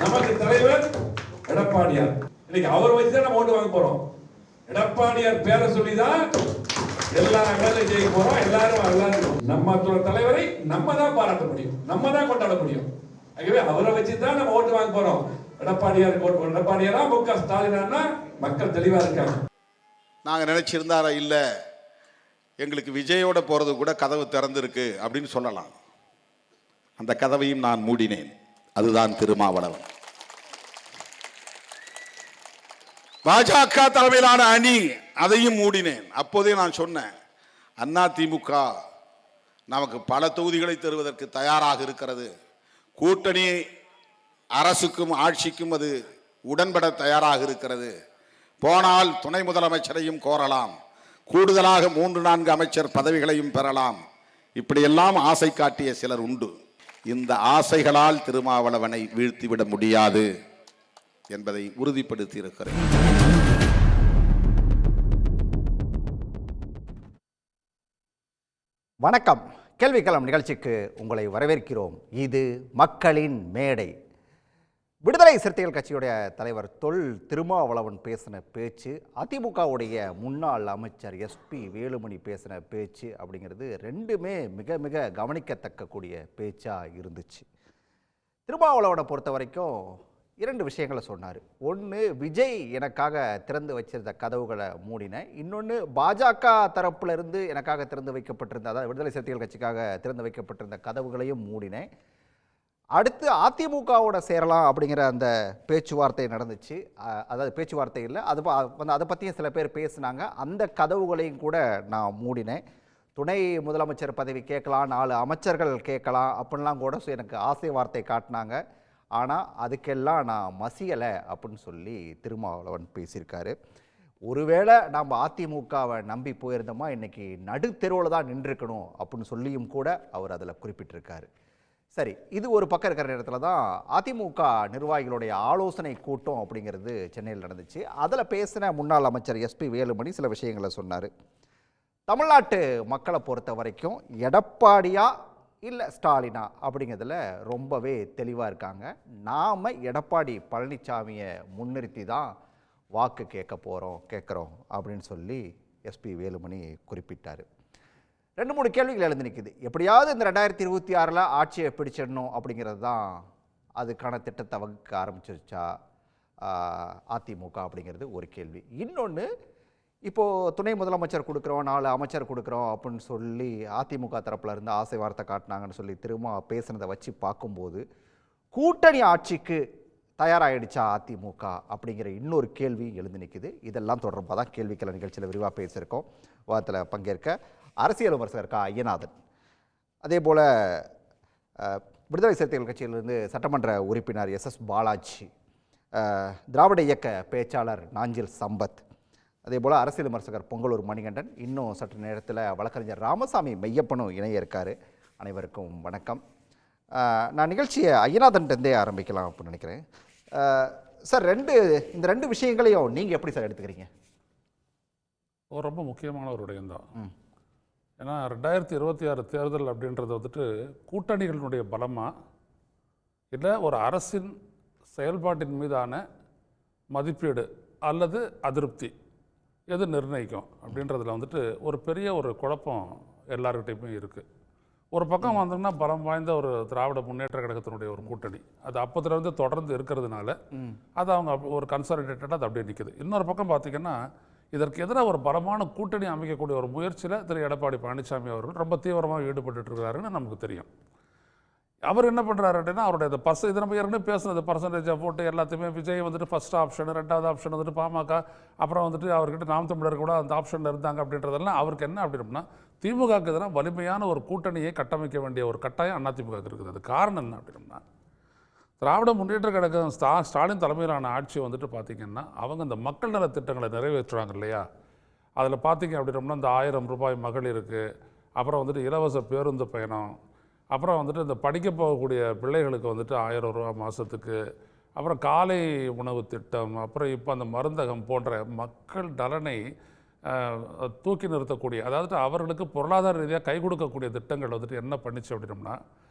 நமக்கு தலைவர் எடப்பாடியார். இன்னைக்கு அவர் வச்சுதான் நம்ம ஓட்டு வாங்க போறோம். எடப்பாடியார் பேரை சொல்லிதான் எல்லா இடங்களையும் ஜெயிக்க போறோம். எல்லாரும் நம்ம தலைவரை நம்ம தான் பாராட்ட முடியும், நம்ம தான் கொண்டாட முடியும். ஆகவே அவரை வச்சுதான் நம்ம ஓட்டு வாங்க போறோம். எடப்பாடியாரா முக ஸ்டாலினா மக்கள் தெளிவா இருக்காங்க. நாங்க நினைச்சிருந்தாரா இல்ல எங்களுக்கு விஜயோட போறது கூட கதவு திறந்திருக்கு அப்படின்னு சொல்லலாம். அந்த கதவையும் நான் மூடினேன். அதுதான் திருமாவளவன். பாஜக தலைமையிலான அணி, அதையும் மூடினேன். அப்போதே நான் சொன்னேன், அதிமுக நமக்கு பல தொகுதிகளை தருவதற்கு தயாராக இருக்கிறது. கூட்டணி அரசுக்கும் ஆட்சிக்கும் அது உடன்பட தயாராக இருக்கிறது. போனால் துணை முதலமைச்சரையும் கோரலாம், கூடுதலாக 3-4 அமைச்சர் பதவிகளையும் பெறலாம். இப்படியெல்லாம் ஆசை காட்டிய சிலர் உண்டு. இந்த ஆசைகளால் திருமாவளவனை வீழ்த்திவிட முடியாது என்பதை உறுதிப்படுத்தி இருக்கிறேன். வணக்கம். கேள்விக்களம் நிகழ்ச்சிக்கு உங்களை வரவேற்கிறோம். இது மக்களின் மேடை. விடுதலை சிறுத்தைகள் கட்சியுடைய தலைவர் தொல் திருமாவளவன் பேசின பேச்சு, அதிமுகவுடைய முன்னாள் அமைச்சர் எஸ்பி வேலுமணி பேசின பேச்சு அப்படிங்கிறது ரெண்டுமே மிக மிக கவனிக்கத்தக்கக்கூடிய பேச்சாக இருந்துச்சு. திருமாவளவனை பொறுத்த வரைக்கும் 2 விஷயங்களை சொன்னார். ஒன்று, விஜய் எனக்காக திறந்து வச்சிருந்த கதவுகளை மூடினேன். இன்னொன்று, பாஜக தரப்புல இருந்து எனக்காக திறந்து வைக்கப்பட்டிருந்த, அதாவது விடுதலை சிறுத்தைகள் கட்சிக்காக திறந்து வைக்கப்பட்டிருந்த கதவுகளையும் மூடினேன். அடுத்து அதிமுகவோட சேரலாம் அப்படிங்கிற அந்த பேச்சுவார்த்தை நடந்துச்சு. அதாவது பேச்சுவார்த்தை இல்லை, அது வந்து அதை பற்றியும் சில பேர் பேசினாங்க. அந்த கதவுகளையும் கூட நான் மூடினேன். துணை முதலமைச்சர் பதவி கேட்கலாம், 4 அமைச்சர்கள் கேட்கலாம் அப்படின்லாம் கூட எனக்கு ஆசை வார்த்தை காட்டினாங்க. ஆனால் அதுக்கெல்லாம் நான் மசியலை அப்படின்னு சொல்லி திருமாவளவன் பேசியிருக்காரு. ஒருவேளை நாம் அதிமுகவை நம்பி போயிருந்தோமா இன்றைக்கி நடுத்தெருவில் தான் நின்றுக்கணும் அப்படின்னு சொல்லியும் கூட அவர் அதில் குறிப்பிட்டிருக்காரு. சரி, இது ஒரு பக்கம் இருக்கிற நேரத்தில் தான் அதிமுக நிர்வாகிகளுடைய ஆலோசனை கூட்டம் அப்படிங்கிறது சென்னையில் நடந்துச்சு. அதில் பேசின முன்னாள் அமைச்சர் எஸ்பி வேலுமணி சில விஷயங்களை சொன்னார். தமிழ்நாட்டு மக்களை பொறுத்த வரைக்கும் எடப்பாடியா இல்லை ஸ்டாலினா அப்படிங்கிறதுல ரொம்பவே தெளிவாக இருக்காங்க. நாம் எடப்பாடி பழனிசாமியை முன்னிறுத்தி தான் வாக்கு கேட்குறோம் அப்படின்னு சொல்லி எஸ்பி வேலுமணி குறிப்பிட்டார். 2-3 கேள்விகள் எழுந்து நிற்குது. எப்படியாவது இந்த 2026 ஆட்சியை பிடிச்சிடணும் அப்படிங்கிறது தான் அதுக்கான திட்டத்தை வகுக்க ஆரம்பிச்சிருச்சா அதிமுக அப்படிங்கிறது ஒரு கேள்வி. இன்னொன்று, இப்போது துணை முதலமைச்சர் கொடுக்குறோம், 4 அமைச்சர் கொடுக்குறோம் அப்படின்னு சொல்லி அதிமுக தரப்பில் இருந்து ஆசை வார்த்தை காட்டினாங்கன்னு சொல்லி திரும்ப பேசுனதை வச்சு பார்க்கும்போது கூட்டணி ஆட்சிக்கு தயாராகிடுச்சா அதிமுக அப்படிங்கிற இன்னொரு கேள்வி எழுந்து நிற்குது. இதெல்லாம் தொடர்பாக தான் கேள்விக்கிழமை நிகழ்ச்சியில் விரிவாக பேசியிருக்கோம். வாரத்தில் பங்கேற்க அரசியல் விமர்சகர் ஐயநாதன், அதே போல் விடுதலை சிறுத்தைகள் கட்சியிலிருந்து சட்டமன்ற உறுப்பினர் எஸ் பாலாஜி, திராவிட இயக்க பேச்சாளர் நாஞ்சில் சம்பத், அதே போல் அரசியல் விமர்சகர் பொங்கலூர் மணிகண்டன், இன்னும் சற்று நேரத்தில் வழக்கறிஞர் ராமசாமி மெய்யப்பனும் இணைய இருக்கார். அனைவருக்கும் வணக்கம். நான் நிகழ்ச்சியை ஐயநாதன்ட்டே ஆரம்பிக்கலாம் அப்படின்னு நினைக்கிறேன். சார், இந்த ரெண்டு விஷயங்களையும் நீங்கள் எப்படி சார் எடுத்துக்கிறீங்க? ரொம்ப முக்கியமான ஒரு விடயம்தான். ஏன்னா 2026 தேர்தல் அப்படின்றது வந்துட்டு கூட்டணிகளினுடைய பலமா இல்லை ஒரு அரசின் செயல்பாட்டின் மீதான மதிப்பீடு அல்லது அதிருப்தி எது நிர்ணயிக்கும் அப்படின்றதுல வந்துட்டு ஒரு பெரிய ஒரு குழப்பம் எல்லாருக்கிட்டையுமே இருக்குது. ஒரு பக்கம் வந்தோம்னா பலம் வாய்ந்த ஒரு திராவிட முன்னேற்ற கழகத்தினுடைய ஒரு கூட்டணி, அது அப்போதுலேருந்து தொடர்ந்து இருக்கிறதுனால அது அவங்க ஒரு கன்சாலிடேட்டடாக அது அப்படியே நிற்குது. இன்னொரு பக்கம் பார்த்திங்கன்னா இதற்கு எதிராக ஒரு பலமான கூட்டணி அமைக்கக்கூடிய ஒரு முயற்சியில் திரு எடப்பாடி பழனிசாமி அவர்கள் ரொம்ப தீவிரமாக ஈடுபட்டு இருக்கிறாருன்னு நமக்கு தெரியும். அவர் என்ன பண்ணுறாரு அப்படின்னா, அவருடைய இந்த இது நம்ம ஏற்கனவே பேசுனது பர்சன்டேஜ் போட்டு எல்லாத்தையுமே விஜய் வந்துட்டு ஃபர்ஸ்ட் ஆப்ஷன், 2வது ஆப்ஷன் வந்துட்டு பாமக, அப்புறம் வந்துட்டு அவர்கிட்ட நாம் தமிழர் கூட அந்த ஆப்ஷனில் இருந்தாங்க அப்படின்றதெல்லாம் அவருக்கு என்ன அப்படின்னா திமுகவுக்கு எதிராக வலிமையான ஒரு கூட்டணியை கட்டமைக்க வேண்டிய ஒரு கட்டாயம் அதிமுக இருக்குது. அது காரணம் என்ன அப்படின்னா, திராவிட முன்னேற்ற கழகம் ஸ்டாலின் தலைமையிலான ஆட்சி வந்துட்டு பார்த்திங்கன்னா அவங்க இந்த மக்கள் நல திட்டங்களை நிறைவேற்றுறாங்க இல்லையா. அதில் பார்த்திங்க அப்படின்னோம்னா இந்த 1000 ரூபாய் மகளிருக்கு, அப்புறம் வந்துட்டு இலவச பேருந்து பயணம், அப்புறம் வந்துட்டு இந்த படிக்க போகக்கூடிய பிள்ளைகளுக்கு வந்துட்டு 1000 ரூபா மாதத்துக்கு, அப்புறம் காலை உணவு திட்டம், அப்புறம் இப்போ அந்த மருந்தகம் போன்ற மக்கள் நலனை தூக்கி நிறுத்தக்கூடிய, அதாவது அவர்களுக்கு பொருளாதார ரீதியாக கை கொடுக்கக்கூடிய திட்டங்கள் வந்துட்டு என்ன பண்ணிச்சு அப்படின்னோம்னா,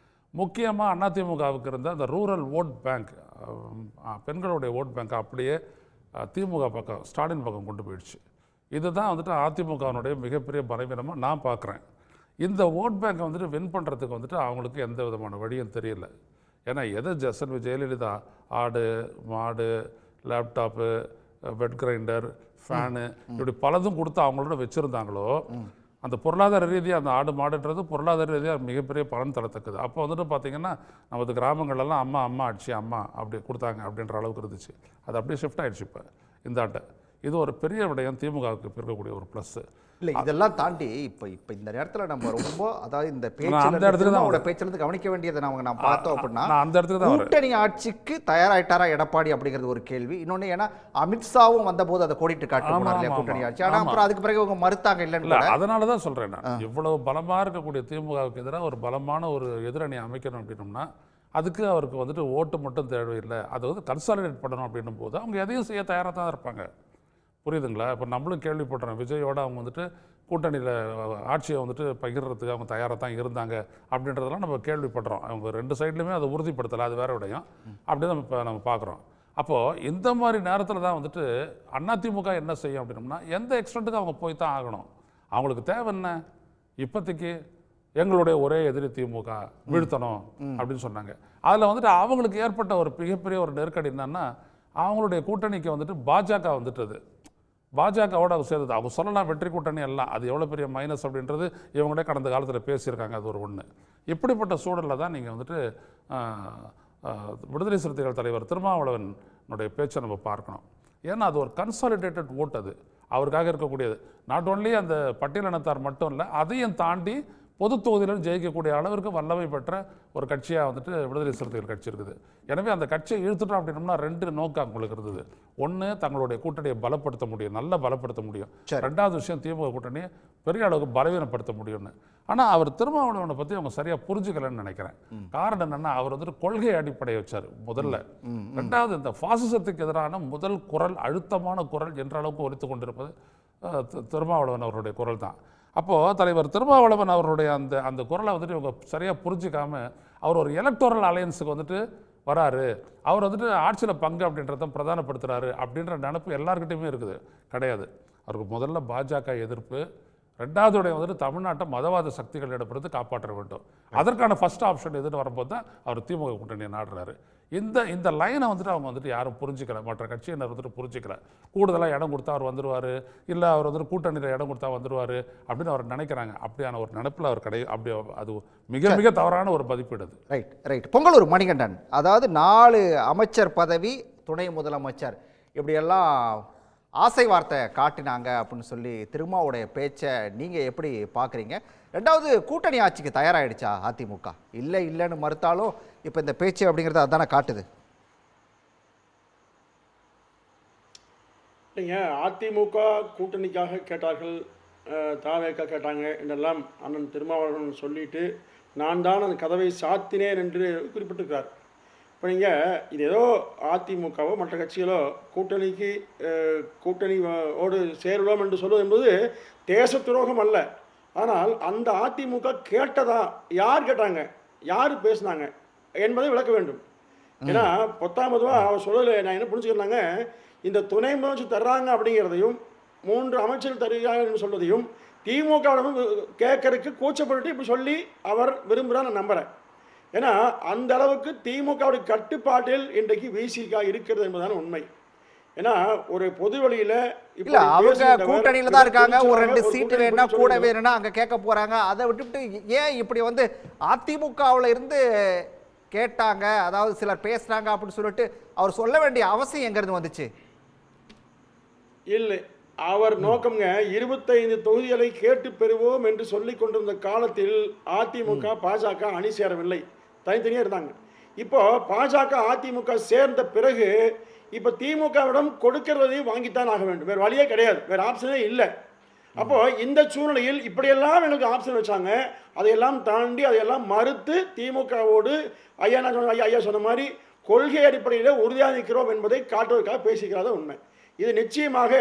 முக்கியமாக அதிமுகவுக்கு இருந்த அந்த ரூரல் ஓட் பேங்க், பெண்களுடைய ஓட் பேங்கை அப்படியே திமுக பக்கம் ஸ்டாலின் பக்கம் கொண்டு போயிடுச்சு. இதுதான் வந்துட்டு அதிமுகவினுடைய மிகப்பெரிய பலவீனமாக நான் பார்க்குறேன். இந்த ஓட் பேங்கை வந்துட்டு வின் பண்ணுறதுக்கு வந்துட்டு அவங்களுக்கு எந்த விதமான வழியும் தெரியல. ஏன்னா எதை ஜெயலலிதா ஆடு மாடு லேப்டாப்பு பெட் கிரைண்டர் ஃபேனு இப்படி பலதும் கொடுத்து அவங்களோட வச்சுருந்தாங்களோ அந்த பொருளாதார ரீதியாக அந்த ஆடு மாடுன்றது பொருளாதார ரீதியாக மிகப்பெரிய பலன் தரத்தக்குது. அப்போ வந்துட்டு பார்த்திங்கன்னா நமது கிராமங்கள்லாம் அம்மா ஆட்சி அம்மா அப்படி கொடுத்தாங்க அப்படின்ற அளவுக்கு இருந்துச்சு. அது அப்படியே ஷிஃப்ட் ஆகிடுச்சு. இப்போ இந்த ஆட்டை இது ஒரு பெரிய விடயம் திமுகவுக்கு இருக்கக்கூடிய ஒரு ப்ளஸ்ஸு. இல்லை இதெல்லாம் தாண்டி இப்போ இந்த நேரத்தில் நம்ம ரொம்ப அதாவது இந்த அந்த இடத்துல தான் பேச்சிலிருந்து கவனிக்க வேண்டியதை நான் பார்த்தோம் அப்படின்னா அந்த இடத்துக்கு தான் கூட்டணி ஆட்சிக்கு தயாராயிட்டாரா எடப்பாடி அப்படிங்கிறது ஒரு கேள்வி. இன்னொன்று ஏன்னா அமித்ஷாவும் வந்தபோது அதை கோடிட்டு காட்டுறாங்க கூட்டணி ஆட்சி. ஆனால் அப்புறம் அதுக்கு பிறகு அவங்க மறுத்தாங்க இல்லைன்னு. அதனால தான் சொல்கிறேன் நான் இவ்வளவு பலமாக இருக்கக்கூடிய திமுகவுக்கு எதிராக ஒரு பலமான ஒரு எதிரணி அமைக்கணும் அப்படின்னோம்னா அதுக்கு அவருக்கு வந்துட்டு ஓட்டு மட்டும் தேவையில்லை, அதை வந்து கன்சாலிடேட் பண்ணணும் அப்படின்னும் போது அவங்க எதையும் செய்ய தயாராக தான் இருப்பாங்க. புரியுதுங்களா? இப்போ நம்மளும் கேள்விப்படுறோம் விஜயோட அவங்க வந்துட்டு கூட்டணியில் ஆட்சியை வந்துட்டு பகிர்றதுக்கு அவங்க தயாராக தான் இருந்தாங்க அப்படின்றதெல்லாம் நம்ம கேள்விப்படுறோம். அவங்க ரெண்டு சைட்லையுமே அதை உறுதிப்படுத்தலை, அது வேற விடயம். அப்படி தான் இப்போ நம்ம பார்க்குறோம். அப்போது இந்த மாதிரி நேரத்தில் தான் வந்துட்டு அதிமுக என்ன செய்யும் அப்படின்னோம்னா எந்த எக்ஸ்டெண்ட்டுக்கு அவங்க போய் தான் ஆகணும். அவங்களுக்கு தேவை என்ன, இப்போதைக்கு எங்களுடைய ஒரே எதிரி திமுக வீழ்த்தணும் அப்படின்னு சொன்னாங்க. அதில் வந்துட்டு அவங்களுக்கு ஏற்பட்ட ஒரு மிகப்பெரிய ஒரு நெருக்கடி என்னன்னா அவங்களுடைய கூட்டணிக்கு வந்துட்டு பாஜக வந்துட்டது. பாஜகவோட அவங்க சேர்ந்தது. அவங்க சொல்லலாம் வெற்றி கூட்டணி எல்லாம், அது எவ்வளோ பெரிய மைனஸ் அப்படின்றது இவங்களே கடந்த காலத்தில் பேசியிருக்காங்க. அது ஒரு ஒன்று. இப்படிப்பட்ட சூழலில் தான் நீங்கள் வந்துட்டு விடுதலை சிறுத்தைகள் தலைவர் திருமாவளவனுடைய பேச்சை நம்ம பார்க்கணும். ஏன்னா அது ஒரு கன்சாலிடேட்டட் ஓட், அது அவருக்காக இருக்கக்கூடியது. நாட் ஓன்லி அந்த பட்டியலினத்தார் மட்டும் இல்லை, அதையும் தாண்டி பொது தொகுதியிலும் ஜெயிக்கக்கூடிய அளவிற்கு வல்லமை பெற்ற ஒரு கட்சியாக வந்துட்டு விடுதலை சிறுத்தைகள் கட்சி இருக்குது. எனவே அந்த கட்சியை இழுத்துட்டோம் அப்படின்னோம்னா ரெண்டு நோக்கம் அவங்களுக்கு இருந்தது. ஒன்று தங்களுடைய கூட்டணியை பலப்படுத்த முடியும், நல்லா பலப்படுத்த முடியும். ரெண்டாவது விஷயம் திமுக கூட்டணியை பெரிய அளவுக்கு பலவீனப்படுத்த முடியும்னு. ஆனால் அவர் திருமாவளவனை பற்றி அவங்க சரியாக புரிஞ்சுக்கலன்னு நினைக்கிறேன். காரணம் என்னென்னா அவர் வந்துட்டு கொள்கை அடிப்படையை வச்சார் முதல்ல. ரெண்டாவது இந்த பாசிசத்துக்கு எதிரான முதல் குரல், அழுத்தமான குரல் என்ற அளவுக்கு ஒலித்து கொண்டிருப்பது திருமாவளவன் அவருடைய குரல் தான். அப்போது தலைவர் திருமாவளவன் அவருடைய அந்த குரலை வந்துட்டு இவங்க சரியாக புரிஞ்சிக்காம அவர் ஒரு எலக்டோரல் அலையன்ஸுக்கு வந்துட்டு வராரு, அவர் வந்துட்டு ஆட்சியில் பங்கு அப்படின்றத பிரதானப்படுத்துகிறாரு அப்படின்ற நினைப்பு எல்லாருக்கிட்டையுமே இருக்குது. கிடையாது. அவருக்கு முதல்ல பாஜக எதிர்ப்பு, ரெண்டாவதுடைய வந்துட்டு தமிழ்நாட்டை மதவாத சக்திகள் இடப்படுறது காப்பாற்ற வேண்டும். அதற்கான ஃபர்ஸ்ட் ஆப்ஷன் எதுன்னு வரும்போது தான் அவர் திமுக கூட்டணியை நாடுறாரு. இந்த லைனை வந்துட்டு அவங்க வந்துட்டு யாரும் புரிஞ்சிக்கல, மற்ற கட்சியினர் வந்துட்டு புரிஞ்சிக்கல. கூடுதலாக இடம் கொடுத்தா அவர் வந்துடுவார், இல்லை அவர் வந்துட்டு கூட்டணியில் இடம் கொடுத்தா வந்துடுவார் அப்படின்னு அவர் நினைக்கிறாங்க. அப்படியான ஒரு நினைப்பில் அவர் அப்படி அது மிக மிக தவறான ஒரு மதிப்பீடு. ரைட். பொங்கலூர் மணிகண்டன், அதாவது 4 அமைச்சர் பதவி, துணை முதலமைச்சர், இப்படியெல்லாம் ஆசை வார்த்தை காட்டினாங்க அப்படின்னு சொல்லி திருமாவுடைய பேச்சை நீங்கள் எப்படி பார்க்குறீங்க? ரெண்டாவது, கூட்டணி ஆட்சிக்கு தயாராகிடுச்சா அதிமுக? இல்லைன்னு மறுத்தாலும் இப்போ இந்த பேச்சு அப்படிங்கிறது அதுதானே காட்டுது. இல்லைங்க, அதிமுக கூட்டணிக்காக கேட்டார்கள், தாவேக்கா கேட்டாங்க என்றெல்லாம் அண்ணன் திருமாவளவன் சொல்லிட்டு நான் தான் அந்த கதவை சாத்தினேன் என்று குறிப்பிட்டிருக்கிறார். இப்போ நீங்கள் இது ஏதோ அதிமுகவோ மற்ற கட்சிகளோ கூட்டணியோடு சேருவோம் என்று சொல்வது என்பது தேச துரோகம் அல்ல. ஆனால் அந்த அதிமுக கேட்டதா, யார் கேட்டாங்க, யார் பேசினாங்க என்பதை விளக்க வேண்டும். ஏன்னா 10ஆவதுவா அவர் சொல்லலை. நான் என்ன புரிஞ்சுக்கிறாங்க, இந்த துணை முதலமைச்சர் தர்றாங்க அப்படிங்கிறதையும் 3 அமைச்சர்கள் தருகிறாங்க என்று சொல்வதையும் திமுகவிடம் கேட்கறதுக்கு கூச்சப்பட்டு இப்படி சொல்லி அவர் விரும்புகிறார் நான் நம்புகிறேன். ஏன்னா அந்த அளவுக்கு திமுகவுடைய கட்டுப்பாட்டில் இன்றைக்கு விசிக இருக்கிறது என்பதான உண்மை. ஏன்னா ஒரு பொது வழியில இல்ல அவங்க கூட்டணியில தான் இருக்காங்க, ஒரு 2 சீட்டு வேணும்னா கூட வேணும்னா அங்க கேட்க போறாங்க. அதை விட்டுட்டு ஏன் இப்படி வந்து அதிமுகவுல இருந்து கேட்டாங்க, அதாவது சிலர் பேசுறாங்க அப்படின்னு சொல்லிட்டு அவர் சொல்ல வேண்டிய அவசியம் எங்க இருந்து வந்துச்சு? இல்லை, அவர் நோக்கம்ங்க 25 தொகுதிகளை கேட்டு பெறுவோம் என்று சொல்லிக் கொண்டிருந்த காலத்தில் அதிமுக பாஜக அணி சேரவில்லை, தனித்தனியாக இருந்தாங்க. இப்போ பாஜக அதிமுக சேர்ந்த பிறகு இப்போ திமுகவிடம் கொடுக்கிறதையும் வாங்கித்தான் ஆக வேண்டும், வேறு வழியே கிடையாது, வேறு ஆப்ஷனே இல்லை. அப்போ இந்த சூழ்நிலையில் இப்படியெல்லாம் எங்களுக்கு ஆப்ஷன் வச்சாங்க, அதையெல்லாம் தாண்டி அதையெல்லாம் மறுத்து திமுகவோடு ஐயா சொன்ன மாதிரி கொள்கை அடிப்படையில் உறுதியாக நிற்கிறோம் என்பதை காட்டுவதற்காக பேசிக்கிறத உண்மை. இது நிச்சயமாக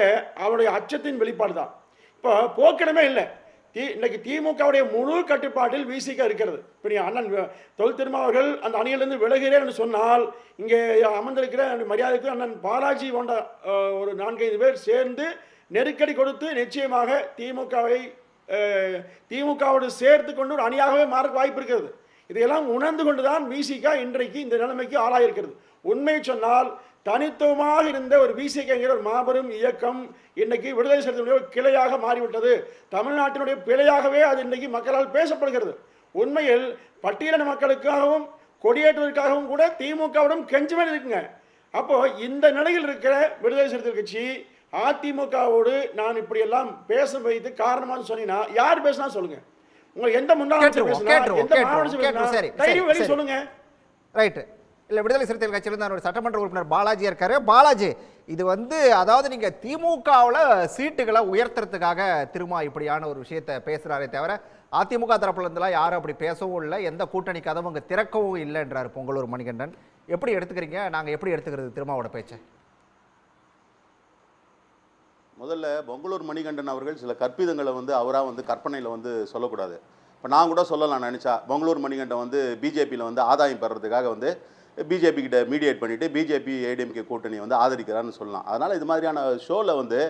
அவருடைய அச்சத்தின் வெளிப்பாடு தான். இப்போ போக்கிடமே இல்லை. இன்னைக்கு திமுகவுடைய முழு கட்டுப்பாட்டில் விசிக இருக்கிறது. இப்போ நீங்கள் அண்ணன் தொல் திருமாவர்கள் அந்த அணியிலிருந்து விலகிறேன் என்று சொன்னால், இங்கே அமர்ந்திருக்கிற மரியாதைக்கு அண்ணன் பாலாஜி போன்ற ஒரு 4-5 பேர் சேர்ந்து நெருக்கடி கொடுத்து நிச்சயமாக திமுகவோடு சேர்த்து கொண்டு ஒரு அணியாகவே மாற வாய்ப்பு இருக்கிறது. இதையெல்லாம் உணர்ந்து கொண்டுதான் விசிக இன்றைக்கு இந்த நிலைமைக்கு ஆளாயிருக்கிறது. உண்மையை சொன்னால் தனித்துவமாக இருந்த ஒரு விசிக என்கிற ஒரு மாபெரும் இயக்கம் இன்னைக்கு விடுதலை சிறுத்தைகளுடைய கிளையாக மாறிவிட்டது. தமிழ்நாட்டினுடைய பிழையாகவே அது இன்னைக்கு மக்களால் பேசப்படுகிறது. உண்மையில் பட்டியலின மக்களுக்காகவும் கொடியேற்றுவதற்காகவும் கூட திமுகவுடன் கெஞ்சுமே இருக்குங்க. அப்போ இந்த நிலையில் இருக்கிற விடுதலை சிறுத்தைகள் கட்சி அதிமுகவோடு நான் இப்படி எல்லாம் பேச வைத்து காரணமாக சொன்னீங்கன்னா யார் பேசினா சொல்லுங்க. உங்களுக்கு எந்த முன்னாள் சொல்லுங்க. ரைட்டு. இல்லை, விடுதலை சிறுத்தைகள் கட்சியிலிருந்து ஒரு சட்டமன்ற உறுப்பினர் பாலாஜி இருக்காரு. பாலாஜி, இது அதாவது நீங்க திமுகவில் சீட்டுகளை உயர்த்துறதுக்காக திருமா இப்படியான ஒரு விஷயத்தை பேசுறாரே தவிர அதிமுக தரப்புல இருந்தெல்லாம் யாரும் அப்படி பேசவும் இல்லை, எந்த கூட்டணி கதவும் அங்கே திறக்கவும் இல்லைன்றார் பொங்கலூர் மணிகண்டன். எப்படி எடுத்துக்கிறீங்க? நாங்கள் எப்படி எடுத்துக்கிறது திருமாவோட பேச்சை? முதல்ல பொங்கலூர் மணிகண்டன் அவர்கள் சில கற்பிதங்களை அவராக கற்பனையில் சொல்லக்கூடாது. இப்போ நான் கூட சொல்லலாம் நினச்சா, பொங்கலூர் மணிகண்டன் பிஜேபியில் ஆதாயம் பெறறதுக்காக பிஜேபி கிட்ட மீடியேட் பண்ணிவிட்டு பிஜேபி ஏடிஎம்கே கூட்டணி ஆதரிக்கிறான்னு சொல்லலாம். அதனால் இது மாதிரியான ஷோவில்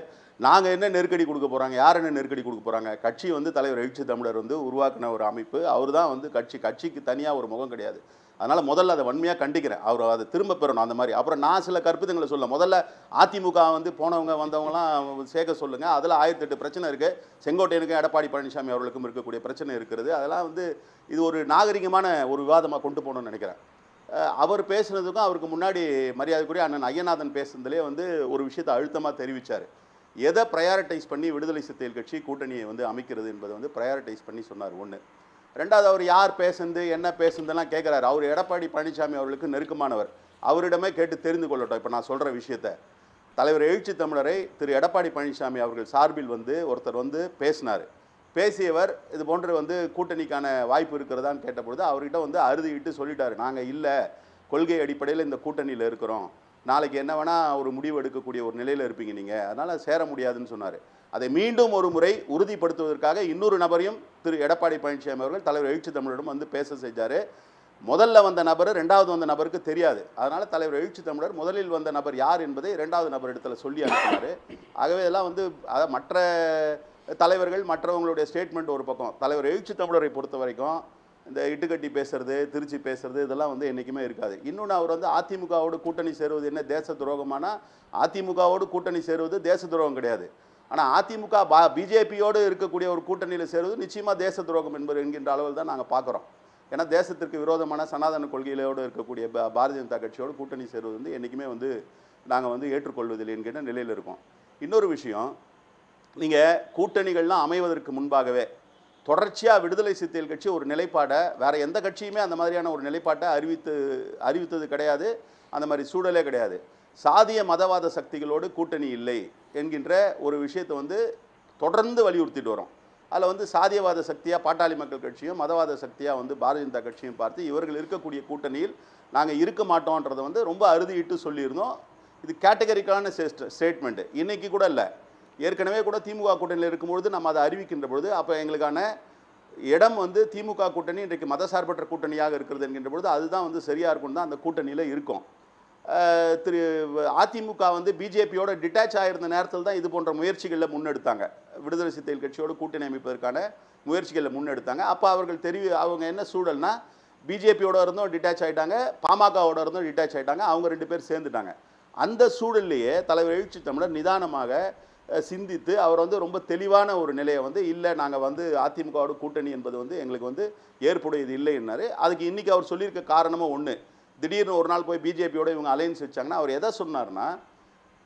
நாங்கள் என்ன நெருக்கடி கொடுக்க போகிறாங்க, யார் என்ன நெருக்கடி கொடுக்க போகிறாங்க? கட்சி தலைவர் எழுச்சி தமிழர் உருவாக்கின ஒரு அமைப்பு. அவர் தான் கட்சிக்கு தனியாக ஒரு முகம் கிடையாது. அதனால் முதல்ல அதை வன்மையாக கண்டிக்கிறேன். அவர் அதை திரும்ப பெறணும் அந்த மாதிரி. அப்புறம் நான் சில கற்பிதங்களை சொல்ல, முதல்ல அதிமுக போனவங்க வந்தவங்களாம் சேர்க்க சொல்லுங்கள். அதில் 1008 பிரச்சனை இருக்குது. செங்கோட்டையனுக்கும் எடப்பாடி பழனிசாமி அவர்களுக்கும் இருக்கக்கூடிய பிரச்சனை இருக்கிறது. அதெல்லாம் இது ஒரு நாகரிகமான ஒரு விவாதமாக கொண்டு போகணும்னு நினைக்கிறேன். அவர் பேசுனதுக்கும் அவருக்கு முன்னாடி மரியாதைக்குரிய அண்ணன் ஐயநாதன் பேசுனதுலேயே ஒரு விஷயத்தை அழுத்தமாக தெரிவித்தார். எதை ப்ரையாரிட்டைஸ் பண்ணி விடுதலை சிறுத்தைகள் கட்சி கூட்டணியை அமைக்கிறது என்பதை ப்ரையாரிட்டைஸ் பண்ணி சொன்னார். ஒன்று. ரெண்டாவது, அவர் யார் பேசுந்து என்ன பேசுந்தெல்லாம் கேட்குறாரு. அவர் எடப்பாடி பழனிசாமி அவர்களுக்கு நெருக்கமானவர். அவரிடமே கேட்டு தெரிந்து கொள்ளட்டும். இப்போ நான் சொல்கிற விஷயத்தை தலைவர் எழுச்சி தமிழரை திரு எடப்பாடி பழனிசாமி அவர்கள் சார்பில் ஒருத்தர் பேசினார். பேசியவர் இது போன்று கூட்டணிக்கான வாய்ப்பு இருக்கிறதான்னு கேட்டபொழுது அவர்கிட்ட அறுதிட்டு சொல்லிட்டார், நாங்கள் இல்லை, கொள்கை அடிப்படையில் இந்த கூட்டணியில் இருக்கிறோம், நாளைக்கு என்ன வேணால் ஒரு முடிவு எடுக்கக்கூடிய ஒரு நிலையில் இருப்பீங்க நீங்கள், அதனால் சேர முடியாதுன்னு சொன்னார். அதை மீண்டும் ஒரு முறை உறுதிப்படுத்துவதற்காக இன்னொரு நபரையும் திரு எடப்பாடி பழனிசாமி அவர்கள் தலைவர் எழுச்சி தமிழரிடம் பேச செஞ்சார். முதல்ல வந்த நபர் ரெண்டாவது வந்த நபருக்கு தெரியாது. அதனால் தலைவர் எழுச்சி தமிழர் முதலில் வந்த நபர் யார் என்பதை இரண்டாவது நபர் இடத்துல சொல்லி அனுப்பினார். ஆகவே இதெல்லாம் மற்ற தலைவர்கள் மற்றவங்களுடைய ஸ்டேட்மெண்ட் ஒரு பக்கம். தலைவர் எழுச்சி தமிழரை பொறுத்த வரைக்கும் இந்த இட்டுக்கட்டி பேசுறது, திருச்சி பேசுறது இதெல்லாம் என்றைக்குமே இருக்காது. இன்னொன்று, அவர் அதிமுகவோடு கூட்டணி சேருவது என்ன தேச துரோகமானா? அதிமுகவோடு கூட்டணி சேருவது தேச துரோகம் கிடையாது. ஆனால் அதிமுக பிஜேபியோடு இருக்கக்கூடிய ஒரு கூட்டணியில் சேருவது நிச்சயமாக தேச துரோகம் என்கின்ற அளவில் தான் நாங்கள் பார்க்குறோம். ஏன்னா தேசத்திற்கு விரோதமான சனாதன கொள்கைகளோடு இருக்கக்கூடிய பாரதிய ஜனதா கட்சியோடு கூட்டணி சேருவது என்றைக்குமே நாங்கள் ஏற்றுக்கொள்வதில்லை என்கின்ற நிலையில் இருக்கோம். இன்னொரு விஷயம், நீங்கள் கூட்டணிகள்லாம் அமைவதற்கு முன்பாகவே தொடர்ச்சியாக விடுதலை சிறுத்தைகள் கட்சி ஒரு நிலைப்பாடை, வேறு எந்த கட்சியுமே அந்த மாதிரியான ஒரு நிலைப்பாட்டை அறிவித்தது கிடையாது. அந்த மாதிரி சூழலே கிடையாது. சாதிய மதவாத சக்திகளோடு கூட்டணி இல்லை என்கின்ற ஒரு விஷயத்தை தொடர்ந்து வலியுறுத்திட்டு வரோம். அதில் சாதியவாத சக்தியாக பாட்டாளி மக்கள் கட்சியும் மதவாத சக்தியாக பாரதிய ஜனதா கட்சியும் பார்த்து இவர்கள் இருக்கக்கூடிய கூட்டணியில் நாங்கள் இருக்க மாட்டோன்றதை ரொம்ப அறுதிட்டு சொல்லியிருந்தோம். இது கேட்டகரிக்கான ஸ்டேட்மெண்ட்டு. இன்றைக்கி கூட இல்லை, ஏற்கனவே கூட திமுக கூட்டணியில் இருக்கும்பொழுது நம்ம அதை அறிவிக்கின்ற பொழுது அப்போ எங்களுக்கான இடம் திமுக கூட்டணி இன்றைக்கு மதசார்பற்ற கூட்டணியாக இருக்கிறது என்கின்ற பொழுது அதுதான் சரியாக இருக்கும் தான் அந்த கூட்டணியில் இருக்கும். திரு அதிமுக பிஜேபியோட டிட்டாச் ஆகிருந்த நேரத்தில் தான் இது போன்ற முயற்சிகளில் முன்னெடுத்தாங்க. விடுதலை சிறுத்தைகள் கட்சியோடு கூட்டணி அமைப்பதற்கான முயற்சிகளில் முன்னெடுத்தாங்க. அப்போ அவர்கள் அவங்க என்ன சூழல்னா, பிஜேபியோட இருந்தும் டிட்டாச் ஆகிட்டாங்க, பாமகவோட இருந்தும் டிட்டாச் ஆகிட்டாங்க, அவங்க 2 பேர் சேர்ந்துட்டாங்க. அந்த சூழல்லையே தலைவர் எழுச்சி தமிழர் நிதானமாக சிந்தித்து அவர் ரொம்ப தெளிவான ஒரு நிலையை இல்லை, நாங்கள் அதிமுகவோட கூட்டணி என்பது எங்களுக்கு ஏற்புடையது இல்லைன்னாரு. அதுக்கு இன்றைக்கி அவர் சொல்லியிருக்க காரணமும் ஒன்று, திடீர்னு ஒரு நாள் போய் பிஜேபியோட இவங்க அலையன்ஸ் வச்சாங்கன்னா அவர் எதை சொன்னார்னா,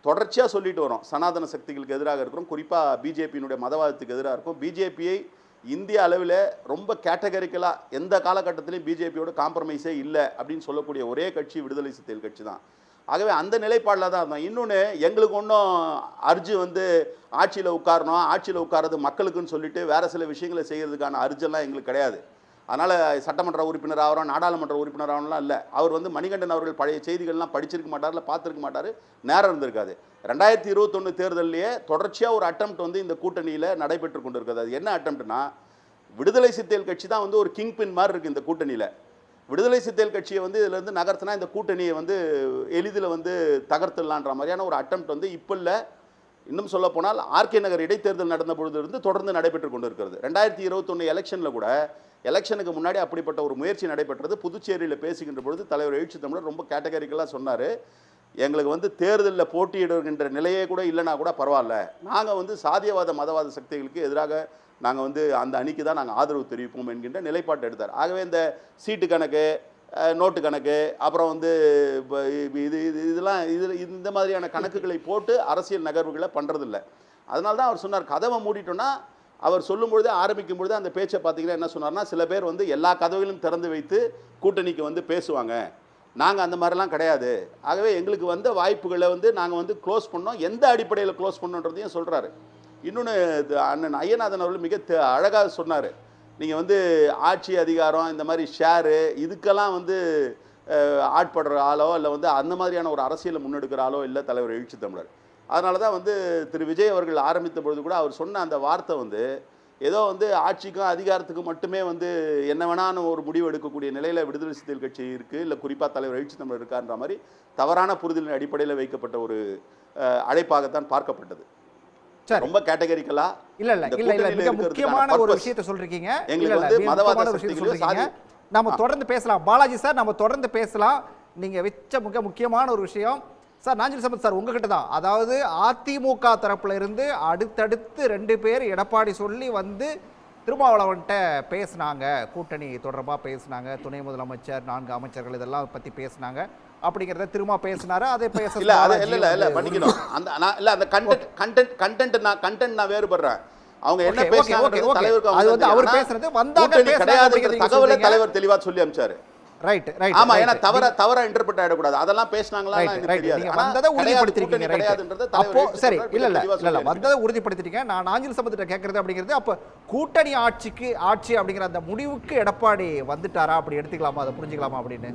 தொடர்ச்சியாக சொல்லிட்டு வரோம், சனாதன சக்திகளுக்கு எதிராக இருக்கிறோம், குறிப்பாக பிஜேபியினுடைய மதவாதத்துக்கு எதிராக இருக்கும், பிஜேபியை இந்திய அளவில் ரொம்ப கேட்டகரிக்கலாக எந்த காலகட்டத்திலையும் பிஜேபியோட காம்ப்ரமைஸே இல்லை அப்படின்னு சொல்லக்கூடிய ஒரே கட்சி விடுதலை சிறுத்தைகள் கட்சி தான். ஆகவே அந்த நிலைப்பாடில் தான் இருந்தோம். இன்னொன்று, எங்களுக்கு ஒன்றும் அர்ஜு ஆட்சியில் உட்காரணும், ஆட்சியில் உட்காரது மக்களுக்குன்னு சொல்லிட்டு வேறு சில விஷயங்களை செய்கிறதுக்கான அர்ஜெல்லாம் எங்களுக்கு கிடையாது. அதனால் சட்டமன்ற உறுப்பினர் ஆகிறோம், நாடாளுமன்ற உறுப்பினர் ஆகணும்லாம் இல்லை. அவர் வந்து மணிகண்டன் அவர்கள் பழைய செய்திகள்லாம் படிச்சிருக்க மாட்டார், இல்லை பார்த்துருக்க மாட்டார், நேரம் இருந்திருக்காது. 2021 தேர்தலையே தொடர்ச்சியாக ஒரு அட்டம்ப்ட் வந்து இந்த கூட்டணியில் நடைபெற்று கொண்டு இருக்குது. அது என்ன அட்டம்ப்ட்னா, விடுதலை சிறுத்தைகள் கட்சி தான் வந்து ஒரு கிங் பின் மாதிரி இருக்குது இந்த கூட்டணியில். விடுதலை சிறுத்தைகள் கட்சியை வந்து இதிலேருந்து நகர்த்தினா இந்த கூட்டணியை வந்து எளிதில் வந்து தகர்த்துடலான்ற மாதிரியான ஒரு அட்டம்ப்ட் வந்து இப்போ இல்லை. இன்னும் சொல்ல போனால் ஆர்கே நகர் இடைத்தேர்தல் நடந்த பொழுதிலிருந்து தொடர்ந்து நடைபெற்று கொண்டு இருக்கிறது. 2021 எலெக்ஷனில் கூட, எலெக்ஷனுக்கு முன்னாடி அப்படிப்பட்ட ஒரு முயற்சி நடைபெற்றது. புதுச்சேரியில் பேசுகின்ற பொழுது தலைவர் எழுச்சி தமிழர் ரொம்ப கேட்டகரிக்கலாக சொன்னார், எங்களுக்கு வந்து தேர்தலில் போட்டியிடுகின்ற நிலையே கூட இல்லைனா கூட பரவாயில்ல, நாங்கள் வந்து சாதியவாத மதவாத சக்திகளுக்கு எதிராக நாங்கள் வந்து அந்த அணிக்கு தான் நாங்கள் ஆதரவு தெரிவிப்போம் என்கின்ற நிலைப்பாட்டை எடுத்தார். ஆகவே இந்த சீட்டு கணக்கு, நோட்டு கணக்கு, அப்புறம் வந்து இதெல்லாம் இந்த மாதிரியான கணக்குகளை போட்டு அரசியல் நகர்வுகளை பண்ணுறதில்ல. அதனால தான் அவர் சொன்னார், கதவை மூடிட்டோன்னா, அவர் சொல்லும்பொழுதே ஆரம்பிக்கும் பொழுது அந்த பேச்சை பார்த்தீங்கன்னா என்ன சொன்னார்னா, சில பேர் வந்து எல்லா கதவுகளும் திறந்து வைத்து கூட்டணிக்கு வந்து பேசுவாங்க, நாங்கள் அந்த மாதிரிலாம் கிடையாது, ஆகவே எங்களுக்கு வந்த வாய்ப்புகளை வந்து நாங்கள் வந்து க்ளோஸ் பண்ணோம், எந்த அடிப்படையில் க்ளோஸ் பண்ணோன்றதையும் சொல்கிறாரு. இன்னொன்று அண்ணன் ஐயநாதன் அவர்கள் மிக அழகாக சொன்னார், நீங்கள் வந்து ஆட்சி அதிகாரம் இந்த மாதிரி ஷேரு இதுக்கெல்லாம் வந்து ஆட்படுற ஆளோ இல்லை வந்து அந்த மாதிரியான ஒரு அரசியலை முன்னெடுக்கிற ஆளோ இல்லை தலைவர் எழுச்சி தமிழர். அதனால தான் வந்து திரு விஜய் அவர்கள் ஆரம்பித்த பொழுது கூட அவர் சொன்ன அந்த வார்த்தை வந்து ஏதோ வந்து ஆட்சிக்கும் அதிகாரத்துக்கும் மட்டுமே வந்து என்ன வேணான்னு ஒரு முடிவு எடுக்கக்கூடிய நிலையில் விடுதலை சிறுத்தைகள் கட்சி இருக்குது, இல்லை குறிப்பாக தலைவர் எழுச்சி தமிழர் இருக்கான்ற மாதிரி தவறான புரிதலின் அடிப்படையில் வைக்கப்பட்ட ஒரு அழைப்பாகத்தான் பார்க்கப்பட்டது. ரொம்ப கேட்டகரிக்கலா மிக முக்கியமான ஒரு விஷயத்தை சொல்றீங்க. நம்ம தொடர்ந்து பேசலாம் பாலாஜி சார், நம்ம தொடர்ந்து பேசலாம். நீங்க வச்ச மிக முக்கியமான ஒரு விஷயம் சார். நாஞ்சில் சம்பத் சார் உங்ககிட்ட தான், அதாவது அதிமுக தரப்புல இருந்து அடுத்தடுத்து 2 பேர் எடப்பாடி சொல்லி வந்து திருமாவளவன்ட்ட பேசினாங்க, கூட்டணி தொடர்பாக பேசினாங்க, துணை முதலமைச்சர் 4 அமைச்சர்கள் இதெல்லாம் பற்றி பேசினாங்க அப்படிங்கிறத திரும்ப பேசினாரு. அதை பேச இல்ல பண்ணிக்கணும். அந்த கண்டென்ட் நான் வேறுபடுறேன். அவங்க என்ன பேசுறாங்க தலைவருக்கு அது வந்து அவர் பேசுறது வந்தாங்க கிடையாது தகவலை தலைவர் தெளிவா சொல்லி அனுப்பிச்சாரு. ரைட். ஆமா, ஏன்னா தவறா இன்டர்பிரட் ஆயிட கூடாது. அதெல்லாம் பேசினாங்களா எனக்கு தெரியாது. நீங்க வந்ததை உறுதிப்படுத்திட்டீங்க. அப்போ சரி, இல்ல வந்ததை உறுதிப்படுத்திட்டீங்க. நான் நாஞ்சில் சம்பத்திட்ட கேட்கறது அப்படிங்கிறது, அப்ப கூட்டணி ஆட்சி அப்படிங்கிற அந்த முடிவுக்கு எடப்பாடி வந்துட்டாரா, அப்படி எடுத்துக்கலாமா, அதை புரிஞ்சுக்கலாமா அப்படின்னு?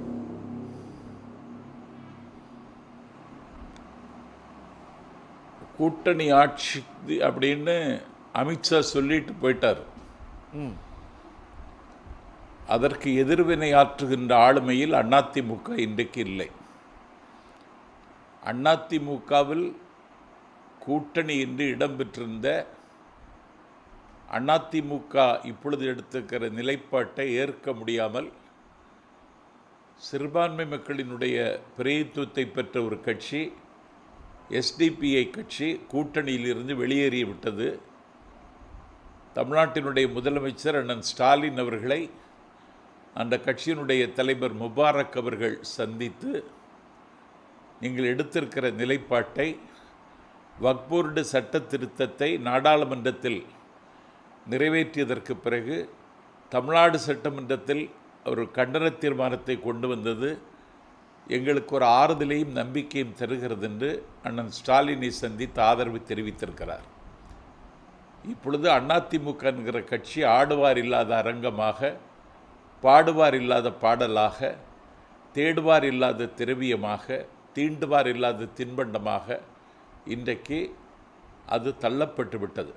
கூட்டணி ஆட்சி அப்படின்னு அமித்ஷா சொல்லிட்டு போயிட்டார். அதற்கு எதிர்வினை ஆற்றுகின்ற ஆளுமையில் அதிமுக இன்றைக்கு இல்லை. அதிமுகவில் கூட்டணி என்று இடம்பெற்றிருந்த அதிமுக இப்பொழுது எடுத்திருக்கிற நிலைப்பாட்டை ஏற்க முடியாமல் சிறுபான்மை மக்களினுடைய பிரதித்துவத்தை பெற்ற ஒரு கட்சி எஸ்டிபிஐ கட்சி கூட்டணியிலிருந்து வெளியேறிவிட்டது. தமிழ்நாட்டினுடைய முதலமைச்சர் அண்ணன் ஸ்டாலின் அவர்களை அந்த கட்சியினுடைய தலைவர் முபாரக் அவர்கள் சந்தித்து நீங்கள் எடுத்திருக்கிற நிலைப்பாட்டை, வக்ஃப் போர்டு சட்ட திருத்தத்தை நாடாளுமன்றத்தில் நிறைவேற்றியதற்கு பிறகு தமிழ்நாடு சட்டமன்றத்தில் ஒரு கண்டன தீர்மானத்தை கொண்டு வந்தது எங்களுக்கு ஒரு ஆறுதலையும் நம்பிக்கையும் தருகிறது என்று அண்ணன் ஸ்டாலினை சந்தித்து ஆதரவு தெரிவித்திருக்கிறார். இப்பொழுது அதிமுக என்கிற கட்சி ஆடுவார் இல்லாத அரங்கமாக, பாடுவார் இல்லாத பாடலாக, தேடுவார் இல்லாத திரவியமாக, தீண்டுவார் இல்லாத தின்பண்டமாக இன்றைக்கு அது தள்ளப்பட்டு விட்டது.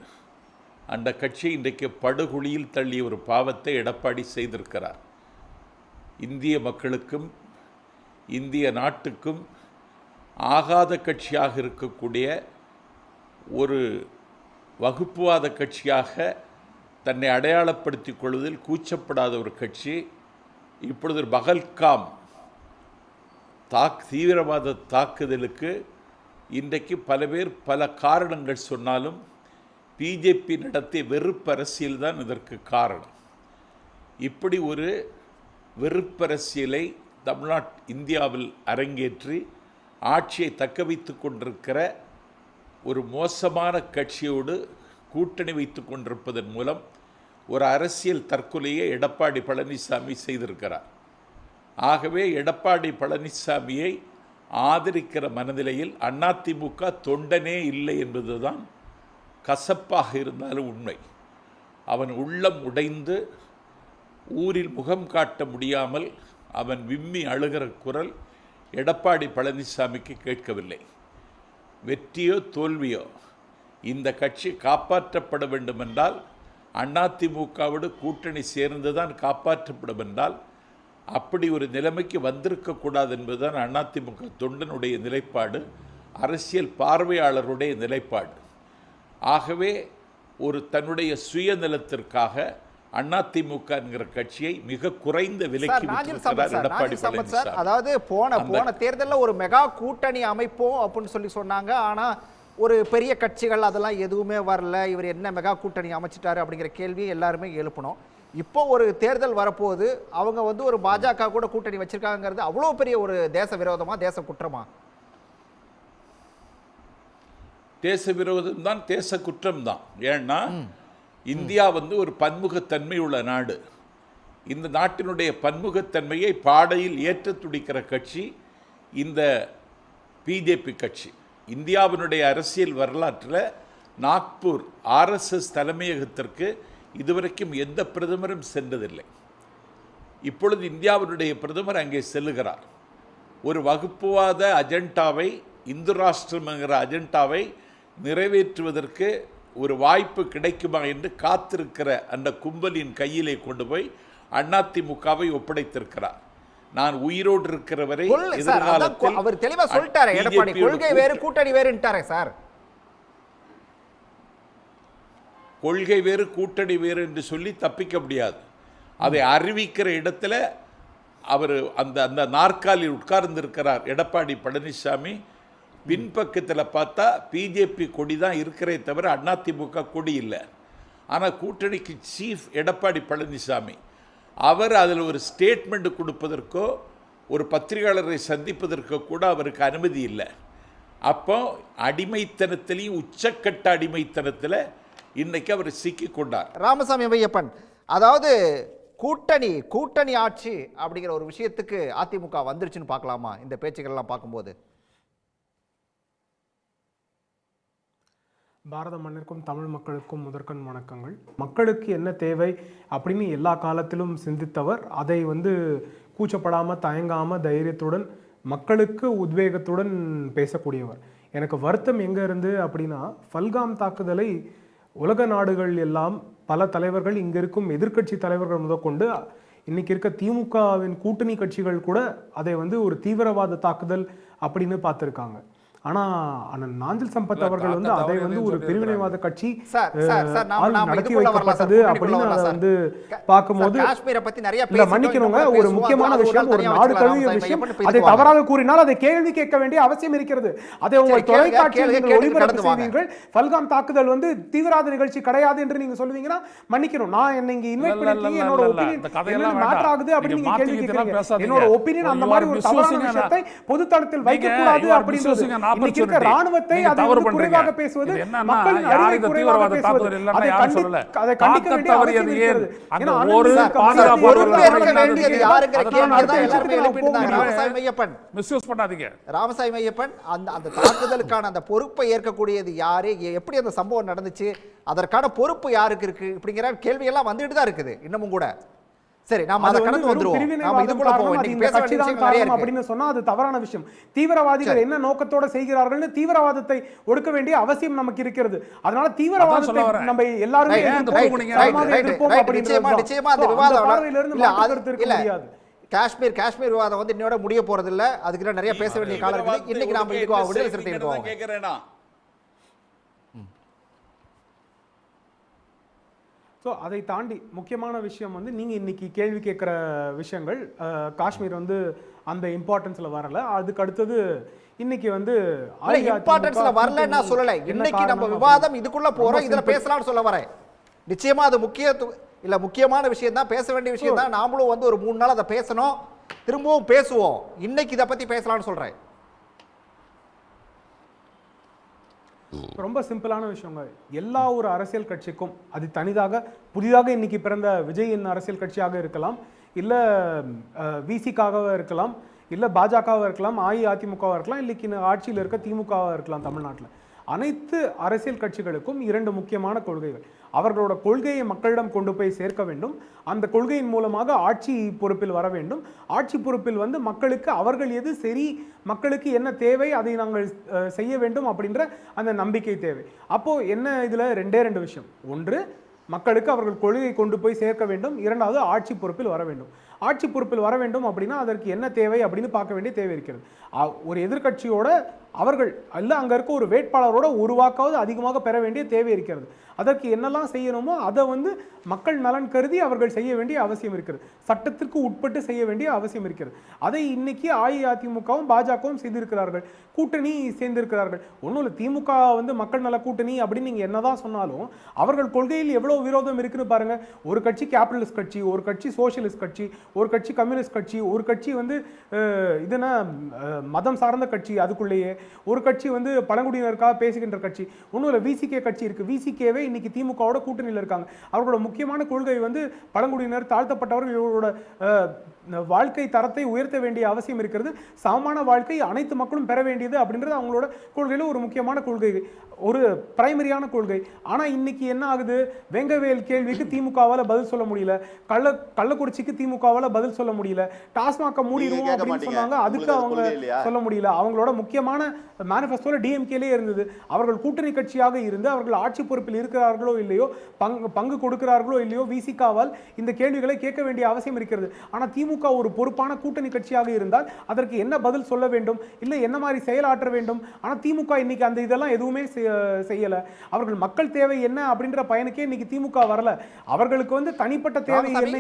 அந்த கட்சி இன்றைக்கு படுகுழியில் தள்ளிய ஒரு பாவத்தை எடப்பாடி செய்திருக்கிறார். இந்திய மக்களுக்கும் இந்திய நாட்டுக்கும் ஆகாத கட்சியாக இருக்கக்கூடிய ஒரு வகுப்புவாத கட்சியாக தன்னை அடையாளப்படுத்திக் கொள்வதில் கூச்சப்படாத ஒரு கட்சி இப்பொழுது பகல்காம் தீவிரவாத தாக்குதலுக்கு இன்றைக்கு பல பேர் பல காரணங்கள் சொன்னாலும் பிஜேபி நடத்திய வெறுப்பரசியல் தான் இதற்கு காரணம். இப்படி ஒரு வெறுப்பரசியலை இந்தியாவில் அரங்கேற்றி ஆட்சியை தக்க வைத்து கொண்டிருக்கிற ஒரு மோசமான கட்சியோடு கூட்டணி வைத்து கொண்டிருப்பதன் மூலம் ஒரு அரசியல் தற்கொலையை எடப்பாடி பழனிசாமி செய்திருக்கிறார். ஆகவே எடப்பாடி பழனிசாமியை ஆதரிக்கிற மனநிலையில் அதிமுக தொண்டனே இல்லை என்பதுதான் கசப்பாக இருந்தாலும் உண்மை. அவன் உள்ளம் உடைந்து ஊரில் முகம் காட்ட முடியாமல் அவன் விம்மி அழுகிற குரல் எடப்பாடி பழனிசாமிக்கு கேட்கவில்லை. வெற்றியோ தோல்வியோ இந்த கட்சி காப்பாற்றப்பட வேண்டுமென்றால் அதிமுகவோடு கூட்டணி சேர்ந்துதான் காப்பாற்றப்படும் என்றால் அப்படி ஒரு நிலைமைக்கு வந்திருக்கக்கூடாது என்பதுதான் அதிமுக தொண்டனுடைய நிலைப்பாடு, அரசியல் பார்வையாளருடைய நிலைப்பாடு. ஆகவே ஒரு தன்னுடைய சுயநலத்திற்காக அதிமுக என்கிற கட்சியை மிக குறைந்த விலைக்கு விட்டிருக்கிறார் எடப்பாடி பழனிசாமி. அதாவது போன தேர்தலில் ஒரு மெகா கூட்டணி அமைப்போம் அப்படின்னு சொல்லி சொன்னாங்க. ஆனா ஒரு பெரிய கட்சிகள் அதெல்லாம் எதுவுமே வரல, இவர் என்ன மெகா கூட்டணி அமைச்சிட்டாரு அப்படிங்கிற கேள்வி எல்லாருமே எழுப்பணும். இப்போ ஒரு தேர்தல் வரப்போகுது, அவங்க வந்து ஒரு பாஜக கூட கூட்டணி வச்சிருக்காங்கிறது அவ்வளோ பெரிய ஒரு தேச விரோதமா, தேச குற்றமா? தேச விரோதம் தான், தேச குற்றம் தான். ஏன்னா இந்தியா வந்து ஒரு பன்முகத்தன்மை உள்ள நாடு. இந்த நாட்டினுடைய பன்முகத்தன்மையை பாடையில் ஏற்ற துடிக்கிற கட்சி இந்த பிஜேபி கட்சி. இந்தியாவினுடைய அரசியல் வரலாற்றில் நாக்பூர் RSS தலைமையகத்திற்கு இதுவரைக்கும் எந்த பிரதமரும் சென்றதில்லை. இப்பொழுது இந்தியாவினுடைய பிரதமர் அங்கே செல்லுகிறார். ஒரு வகுப்புவாத அஜெண்டாவை, இந்து ராஷ்டிரம் என்கிற அஜெண்டாவை நிறைவேற்றுவதற்கு ஒரு வாய்ப்பு கிடைக்குமா என்று காத்திருக்கிற அந்த கும்பலின் கையிலே கொண்டு போய் அதிமுகவை ஒப்படைத்திருக்கிறார். நான் உயிரோடு இருக்கிற வரை எதிர்காலத்தில் அவர் தெளிவா சொல்லிட்டாரு, எடப்பாடி கொள்கை வேறு கூட்டணி வேறுன்றாரே சார். கொள்கை வேறு கூட்டணி வேறு என்று சொல்லி தப்பிக்க முடியாது. அதை அறிவிக்கிற இடத்துல அவர் அந்த நாற்காலில் உட்கார்ந்திருக்கிறார் எடப்பாடி பழனிசாமி. பின்பக்கத்தில் பார்த்தா பிஜேபி கொடி தான் இருக்கிறே தவிர அதிமுக கொடி இல்லை. ஆனால் கூட்டணிக்கு சீஃப் எடப்பாடி பழனிசாமி. அவர் அதில் ஒரு ஸ்டேட்மெண்ட் கொடுப்பதற்கோ ஒரு பத்திரிகையாளரை சந்திப்பதற்கோ கூட அவருக்கு அனுமதி இல்லை. அப்போ அடிமைத்தனத்திலையும் உச்சக்கட்ட அடிமைத்தனத்தில் இன்னைக்கு அவர் சிக்கிக் கொண்டார். ராமசாமி ஐயப்பன், அதாவது கூட்டணி ஆட்சி அப்படிங்கிற ஒரு விஷயத்துக்கு அதிமுக வந்துருச்சுன்னு பார்க்கலாமா இந்த பேச்சுக்கள்லாம் பார்க்கும்போது? பாரத மண்ணிற்கும் தமிழ் மக்களுக்கும் முதற்கண் வணக்கங்கள். மக்களுக்கு என்ன தேவை அப்படின்னு எல்லா காலத்திலும் சிந்தித்தவர், அதை கூச்சப்படாமல் தயங்காமல் தைரியத்துடன் மக்களுக்கு உத்வேகத்துடன் பேசக்கூடியவர். எனக்கு வருத்தம் எங்கே இருந்து அப்படின்னா, பல்காம் தாக்குதலை உலக நாடுகள் எல்லாம் பல தலைவர்கள், இங்கே இருக்கும் எதிர்க்கட்சி தலைவர்கள் முதற்கொண்டு இன்னைக்கு இருக்க திமுகவின் கூட்டணி கட்சிகள் கூட அதை ஒரு தீவிரவாத தாக்குதல் அப்படின்னு பார்த்துருக்காங்க. ஆனா நாஞ்சில் சம்பத் அவர்கள் அதை ஒரு பிரிவினைவாத கட்சி நடத்தி வைக்கப்பட்டது அப்படின்னு பார்க்கும்போது மன்னிக்கணுங்க, ஒரு முக்கியமான விஷயம், ஒரு நாடு தழுவிய விஷயம், அதை தவறாக கூறினால் அதை கேள்வி கேட்க வேண்டிய அவசியம் இருக்கிறது. அதை உங்கள் தொலைக்காட்சியில் ஒளிபரப்பு செய்வீர்கள். பல்காம் தாக்குதல் தீவிரவாத நிகழ்ச்சி கிடையாது என்று நீங்க சொல்லுவீங்கன்னா மன்னிக்கணும், நான் என்ன இங்க இன்வைட் பண்ணிருக்கீங்க, என்னோட ஒப்பீனியன் மேட்டர் ஆகுது அப்படின்னு நீங்க கேள்வி கேட்கறீங்க. என்னோட ஒப்பீனியன் அந்த மாதிரி ஒரு தவறான விஷயத்தை பொதுத்தளத்தில் வைக்கக்கூடாது அப்படின்றது. இன்னைக்கு இருக்க ராணுவத்தை குறைவாக பேசுவது, மக்களின் அறிவை குறைவாக பேசுவது, அதை கண்டிக்க வேண்டிய அவசியம் இருக்கிறது. ராமசாமி ஐயப்பன், அந்த தாக்குதலுக்கான அந்த பொறுப்பை ஏற்கக்கூடியது யாரு, எப்படி அந்த சம்பவம் நடந்துச்சு, அதற்கான பொறுப்பு யாருக்கு இருக்கு அப்படிங்கிற கேள்வி எல்லாம் வந்துட்டு தான் இருக்குது இன்னமும் கூட. சரி, நாம அத கடந்து வந்துருவோம். நாம இதுக்குள்ள போவோம். இன்னைக்கு பேச வேண்டிய விஷயம் நிறைய இருக்கு அப்படினு சொன்னா அது தவறான விஷயம். தீவிரவாதிகள் என்ன நோக்கத்தோட செய்கிறார்கள்னு தீவிரவாதத்தை ஒடுக்க வேண்டிய அவசியம் நமக்கு இருக்கிறது. அதனால தீவிரவாதத்தை நம்ம எல்லாரும் எதிர்ப்போம் அப்படின்றது நிச்சயமா அந்த விவாதம் இல்ல. காஷ்மீர் விவாதம் இன்னோட முடிய போறது இல்ல. அதுக்கு நிறைய பேச வேண்டிய காலம் இருக்கு. இன்னைக்கு நாம இதுக்கு விடுதலை சிறுத்தைகள் போவோம். கேக்குறேனா? ஸோ அதை தாண்டி முக்கியமான விஷயம் நீங்கள் இன்னைக்கு கேள்வி கேட்குற விஷயங்கள் காஷ்மீர் அந்த இம்பார்ட்டன்ஸில் வரல. அதுக்கு அடுத்தது இன்னைக்கு இம்பார்ட்டன்ஸ்ல வரலன்னு நான் சொல்லலை. இன்னைக்கு நம்ம விவாதம் இதுக்குள்ள போறோம், இதுல பேசலாம்னு சொல்ல வரேன். நிச்சயமா அது முக்கியமான விஷயம் தான், பேச வேண்டிய விஷயம் தான். நாமளும் ஒரு 3 நாள் அதை பேசணும், திரும்பவும் பேசுவோம். இன்னைக்கு இதை பத்தி பேசலாம்னு சொல்றேன். ரொம்ப சிம்பிளான விஷயங்க. எல்லா ஒரு அரசியல் கட்சிக்கும் அது தனிதாக புதிதாக இன்னைக்கு பிறந்த விஜயின் அரசியல் கட்சியாக இருக்கலாம், இல்லை விசிகாக இருக்கலாம், இல்லை பாஜகவாக இருக்கலாம், அஇஅதிமுகவாக இருக்கலாம், இன்னைக்கு ஆட்சியில் இருக்க திமுகவாக இருக்கலாம் தமிழ்நாட்டில். அனைத்து அரசியல் கட்சிகளுக்கும் 2 முக்கியமான கொள்கைகள். அவர்களோட கொள்கையை மக்களிடம் கொண்டு போய் சேர்க்க வேண்டும். அந்த கொள்கையின் மூலமாக ஆட்சி பொறுப்பில் வர வேண்டும். ஆட்சி பொறுப்பில் வந்து மக்களுக்கு அவர்கள் எது சரி, மக்களுக்கு என்ன தேவை, அதை நாங்கள் செய்ய வேண்டும் அப்படின்ற அந்த நம்பிக்கை தேவை. அப்போ என்ன இதுல 2 விஷயம். ஒன்று, மக்களுக்கு அவர்கள் கொள்கையை கொண்டு போய் சேர்க்க வேண்டும். இரண்டாவது, ஆட்சி பொறுப்பில் வர வேண்டும். ஆட்சி பொறுப்பில் வர வேண்டும் அப்படின்னா அதற்கு என்ன தேவை அப்படின்னு பார்க்க வேண்டிய தேவை இருக்கிறது. ஒரு எதிர்க்கட்சியோட அவர்கள் அல்ல அங்கே இருக்க ஒரு வேட்பாளரோட ஒரு வாக்காவது அதிகமாக பெற வேண்டிய தேவை இருக்கிறது. அதற்கு என்னெல்லாம் செய்யணுமோ அதை வந்து மக்கள் நலன் கருதி அவர்கள் செய்ய வேண்டிய அவசியம் இருக்கிறது. சட்டத்திற்கு உட்பட்டு செய்ய வேண்டிய அவசியம் இருக்கிறது. அதை இன்னைக்கு அஇஅதிமுகவும் பாஜகவும் செய்திருக்கிறார்கள், கூட்டணி சேர்ந்திருக்கிறார்கள். ஒன்றும் இல்லை, திமுக வந்து மக்கள் நல கூட்டணி அப்படின்னு நீங்கள் என்னதான் சொன்னாலும் அவர்கள் கொள்கையில் எவ்வளோ விரோதம் இருக்குன்னு பாருங்க. ஒரு கட்சி கேபிட்டலிஸ்ட் கட்சி, ஒரு கட்சி சோசியலிஸ்ட் கட்சி, ஒரு கட்சி கம்யூனிஸ்ட் கட்சி, ஒரு கட்சி வந்து இதுனா மதம் சார்ந்த கட்சி, அதுக்குள்ளேயே ஒரு கட்சி வந்து பழங்குடியினருக்காக பேசுகின்ற கட்சி. ஒன்றும் இல்லை, விசிகே கட்சி இருக்கு. விசிகேவே இன்னைக்கு திமுகவோட கூட்டணியில் இருக்காங்க. அவர்களோட முக்கியமான கொள்கை வந்து பழங்குடியினர், தாழ்த்தப்பட்டவர்கள் இவர்களோட வாழ்க்கை தரத்தை உயர்த்த வேண்டிய அவசியம் இருக்கிறது. சமமான வாழ்க்கை அனைத்து மக்களும் பெற வேண்டியது அப்படின்றது அவங்களோட கொள்கையில ஒரு முக்கியமான கொள்கை, ஒரு பிரைமரியான கொள்கை. ஆனா இன்னைக்கு என்ன ஆகுது, வெங்கவேல் கேள்விக்கு திமுகவால பதில் சொல்ல முடியல, கள்ளக்குறிச்சிக்கு திமுகவால பதில் சொல்ல முடியல, டாஸ்மாக மூடிடுவோம் அப்படின்னு சொன்னாங்க, அதுக்கு அவங்க சொல்ல முடியல. அவங்களோட முக்கியமான மேனிஃபெஸ்டோல டிஎம்கேலே இருந்தது. அவர்கள் கூட்டணி கட்சியாக இருந்து அவர்கள் ஆட்சி பொறுப்பில் இருக்கிறார்களோ இல்லையோ, பங்கு கொடுக்கிறார்களோ இல்லையோ, விசிகாவால் இந்த கேள்விகளை கேட்க வேண்டிய அவசியம் இருக்கிறது. ஆனா திமுக ஒரு பொறுப்பான கூட்டணி கட்சியாக இருந்தால் அதற்கு என்ன பதில் சொல்ல வேண்டும், இல்லை என்ன மாதிரி செயலாற்ற வேண்டும். ஆனா திமுக இன்னைக்கு அந்த இதெல்லாம் எதுவுமே செய்யல. அவர்கள் மக்கள் தேவை என்ன அப்படின்ற பயனுக்கே இன்னைக்கு திமுக வரல. அவர்களுக்கு வந்து தனிப்பட்ட தேவை என்ன